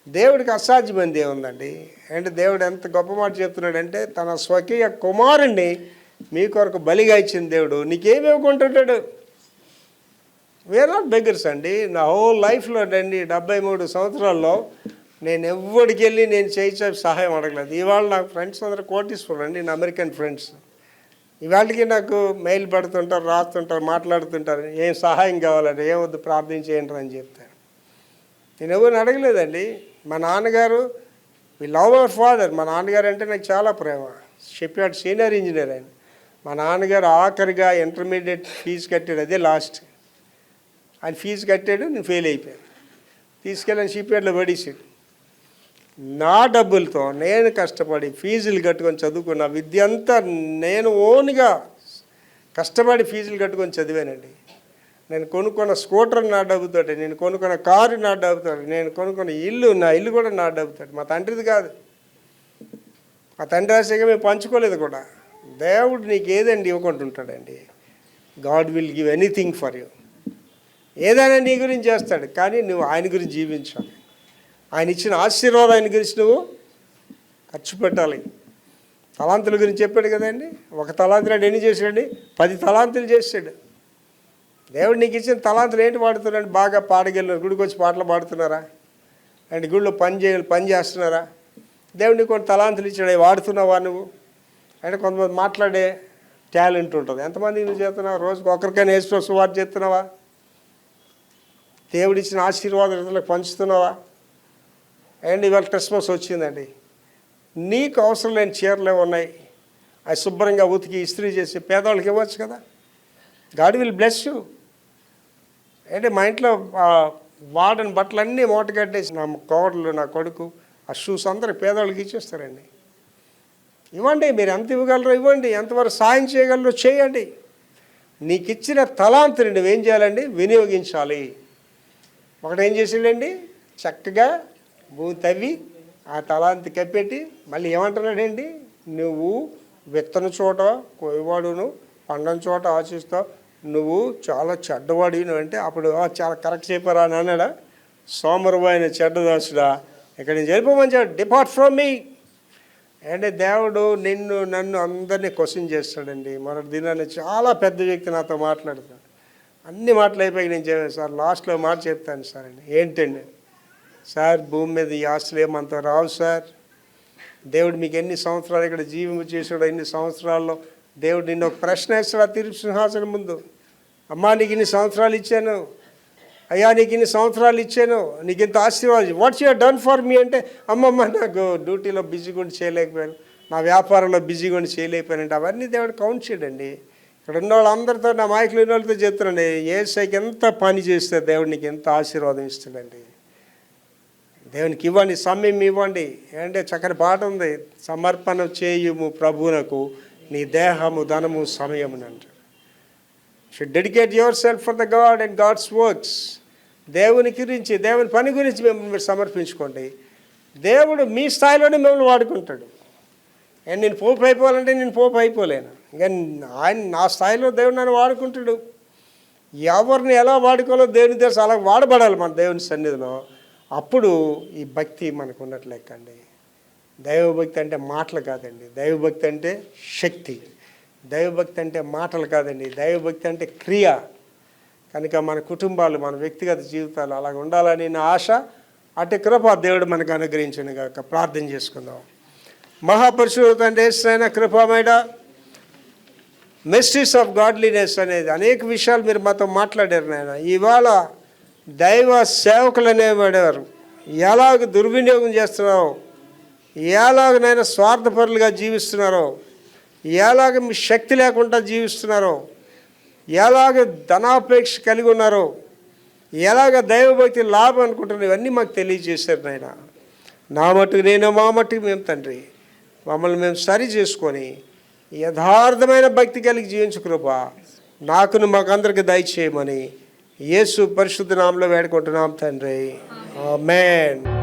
దేవుడికి అసాధ్యమైనది ఏముందండి? అంటే దేవుడు ఎంత గొప్ప మాట చెప్తున్నాడంటే తన స్వకీయ కుమారుణ్ణి మీ కొరకు బలిగా ఇచ్చిన దేవుడు నీకేమి ఇవ్వకుంటుంటాడు? వీఆర్ నాట్ బెగ్గర్స్ అండి. నా హోల్ లైఫ్లో అండి 73 సంవత్సరాల్లో నేను ఎవ్వడికి వెళ్ళి నేను చేయి సహాయం అడగలేదు. ఇవాళ నాకు ఫ్రెండ్స్ అందరూ కోటీశ్వరులు అండి, నా అమెరికన్ ఫ్రెండ్స్. ఇవాళకి నాకు మెయిల్ పెడుతుంటారు, రాస్తుంటారు, మాట్లాడుతుంటారు. ఏం సహాయం కావాలంటే ఏమొద్దు ప్రార్థన చేయండి అని చెప్తాను. నేను ఎవరిని అడగలేదండి. మా నాన్నగారు వి లవ్ అవర్ ఫాదర్. మా నాన్నగారు అంటే నాకు చాలా ప్రేమ. షిప్యార్డ్ సీనియర్ ఇంజనీర్ ఆయన. మా నాన్నగారు ఆఖరిగా ఇంటర్మీడియట్ ఫీజు కట్టాడు, అదే లాస్ట్. ఆయన ఫీజు కట్టాడు, నేను ఫెయిల్ అయిపోయాను. తీసుకెళ్ళని షిప్యార్డ్లో పడేసాడు. నా డబ్బులతో నేను కష్టపడి ఫీజులు కట్టుకొని చదువుకున్న విద్య అంతా నేను ఓన్గా కష్టపడి ఫీజులు కట్టుకొని చదివానండి. నేను కొనుక్కున్న స్కూటర్ నా డబ్బుతోటి, నేను కొనుక్కున్న కారు నా డబ్బుతోటి, నేను కొనుక్కున్న నా ఇల్లు కూడా నా డబ్బుతోటి. మా తండ్రిది కాదు. మా తండ్రి రాసేగా మేము పంచుకోలేదు కూడా. దేవుడు నీకు ఏదండి ఇవ్వకుంటుంటాడండి. God will give anything for you. ఏదైనా నీ గురించి చేస్తాడు, కానీ నువ్వు ఆయన గురించి జీవించాలి. ఆయన ఇచ్చిన ఆశీర్వాదాన్ని గురించి నువ్వు ఖర్చు పెట్టాలి. తలాంతుల గురించి చెప్పాడు కదండి. ఒక తలాంతులు ఎన్ని చేశాడండి? 10 తలాంతులు చేశాడు. దేవుడు నీకు ఇచ్చిన తలాంతులు ఏంటి వాడుతున్నాడు? బాగా పాడగలిగినారు, గుడికి వచ్చి పాటలు పాడుతున్నారా? అండ్ గుడిలో పని చేస్తున్నారా? దేవుడిని కొన్ని తలాంతులు ఇచ్చాడు, వాడుతున్నావా నువ్వు? అంటే కొంతమంది మాట్లాడే టాలెంట్ ఉంటుంది. ఎంతమంది నువ్వు చేస్తున్నావు? రోజుకి ఒకరికైనా యేసు వారు చేస్తున్నావా? దేవుడు ఇచ్చిన ఆశీర్వాదం ఇతరులకు పంచుతున్నావా? అండ్ ఇవాళ క్రిస్మస్ వచ్చిందండి. నీకు అవసరం లేని చీరలు ఉన్నాయి, అవి శుభ్రంగా ఉతికి ఇస్త్రీ చేసి పేదవాళ్ళకి ఇవ్వచ్చు కదా. God will bless you. అంటే మా ఇంట్లో వాడని బట్టలన్నీ మూట కట్టేసి నా కోడలు, నా కొడుకు, ఆ షూస్ అందరూ పేదవాళ్ళకి ఇచ్చేస్తారండి. ఇవ్వండి, మీరు ఎంత ఇవ్వగలరో ఇవ్వండి, ఎంతవరకు సాయం చేయగలరో చేయండి. నీకు ఇచ్చిన తలాంతుని నువ్వేం చేయాలండి? వినియోగించాలి. ఒకటి ఏం చేసాడండి? చక్కగా భూమి తవ్వి ఆ తలాంతి కప్పెట్టి మళ్ళీ ఏమంటున్నాడండి? నువ్వు విత్తన చోట కోయవాడును, పండని చోట ఆశిస్తావు, నువ్వు చాలా చెడ్డవాడిను అంటే అప్పుడు చాలా కరెక్ట్ చెప్పారా అని అన్నాడా? సోమరువైన చెడ్డదాసుడా, ఇక్కడ నేను వెళ్ళిపోమని చెప్పాడు. డిపార్ట్ ఫ్రమ్ మీ. అంటే దేవుడు నన్ను అందరినీ క్వశ్చన్ చేస్తాడండి. మొన్నటి దినాన్ని చాలా పెద్ద వ్యక్తి నాతో మాట్లాడుతాడు. అన్ని మాటలు అయిపోయి నేను చెప్పాను, సార్ లాస్ట్లో మాట చెప్తాను సార్ అండి. ఏంటండి? సార్ భూమి మీద ఈ ఆస్తులు ఏమంత రావు సార్. దేవుడు మీకు ఎన్ని సంవత్సరాలు ఇక్కడ జీవింపు చేసాడో, ఎన్ని సంవత్సరాల్లో దేవుడు నిన్ను ఒక ప్రశ్న వేస్తాడు తీర్పు సింహాసనం ముందు. అమ్మా నీకు ఇన్ని సంవత్సరాలు ఇచ్చాను, అయ్యా నీకు ఇన్ని సంవత్సరాలు ఇచ్చాను, నీకు ఇంత ఆశీర్వాదం, what's you're done for me అంటే, అమ్మమ్మ నాకు డ్యూటీలో బిజీగా ఉండి చేయలేకపోయాను, నా వ్యాపారంలో బిజీగా ఉండి చేయలేకపోయానంటే అవన్నీ దేవుడు కౌంట్ చేయడండి. ఇక్కడ ఉన్న వాళ్ళందరితో, నా మాయకులు ఉన్న వాళ్ళతో చెప్తున్నాండి, యేసయ్యకి ఎంత పని చేస్తే దేవుడు నీకు ఎంత ఆశీర్వాదం ఇస్తాడండి. దేవునికి ఇవ్వండి, సమయం ఇవ్వండి. అంటే చక్కని పాట ఉంది, సమర్పణ చేయుము ప్రభువునకు నీ దేహము ధనము సమయముని అంటారు. Should dedicate your self for the God and God's works. దేవుని గురించి, దేవుని పని గురించి మిమ్మల్ని మీరు సమర్పించుకోండి. దేవుడు మీ స్థాయిలోనే మిమ్మల్ని వాడుకుంటాడు. అండ్ నేను పోపు అయిపోవాలంటే నేను పోపు అయిపోలేను. ఇంకా ఆయన నా స్థాయిలో దేవుడు నన్ను వాడుకుంటాడు. ఎవరిని ఎలా వాడుకోవాలో దేవుని తెలుసు, అలా వాడబడాలి మన దేవుని సన్నిధిలో. అప్పుడు ఈ భక్తి మనకు ఉన్నట్లు లెక్కండి. దైవభక్తి అంటే మాటలు కాదండి, దైవభక్తి అంటే శక్తి. దైవభక్తి అంటే మాటలు కాదండి, దైవభక్తి అంటే క్రియ. కనుక మన కుటుంబాలు, మన వ్యక్తిగత జీవితాలు అలాగ ఉండాలని నా ఆశ. అటు కృప దేవుడు మనకు అనుగ్రహించును గాక. ప్రార్థన చేసుకుందాం. మహాపరిశుద్ధ తండ్రి యేసయ్య, కృపమేడ మిస్టరీస్ ఆఫ్ గాడ్లీనెస్ అనేది అనేక విషయాలు మీరు మాతో మాట్లాడారు నాయన. ఇవాళ దైవ సేవకులు అనేవాడారు ఎలాగ దుర్వినియోగం చేస్తున్నారో, ఎలాగనైనా స్వార్థపరులుగా జీవిస్తున్నారో, ఎలాగ మీ శక్తి లేకుండా జీవిస్తున్నారో, ఎలాగ ధనాపేక్ష కలిగి ఉన్నారో, ఎలాగ దైవభక్తి లాభం అనుకుంటున్నారు, ఇవన్నీ మాకు తెలియజేశారు నాయన. నా మట్టుకు నేను, మా మట్టుకు మేము తండ్రి, మమ్మల్ని మేము సరి చేసుకొని యథార్థమైన భక్తి కలిగి జీవించు కృప నాకును మాకందరికి దయచేయమని యేసు పరిశుద్ధ నామములో వేడుకుంటున్నాం తండ్రి. ఆమేన్.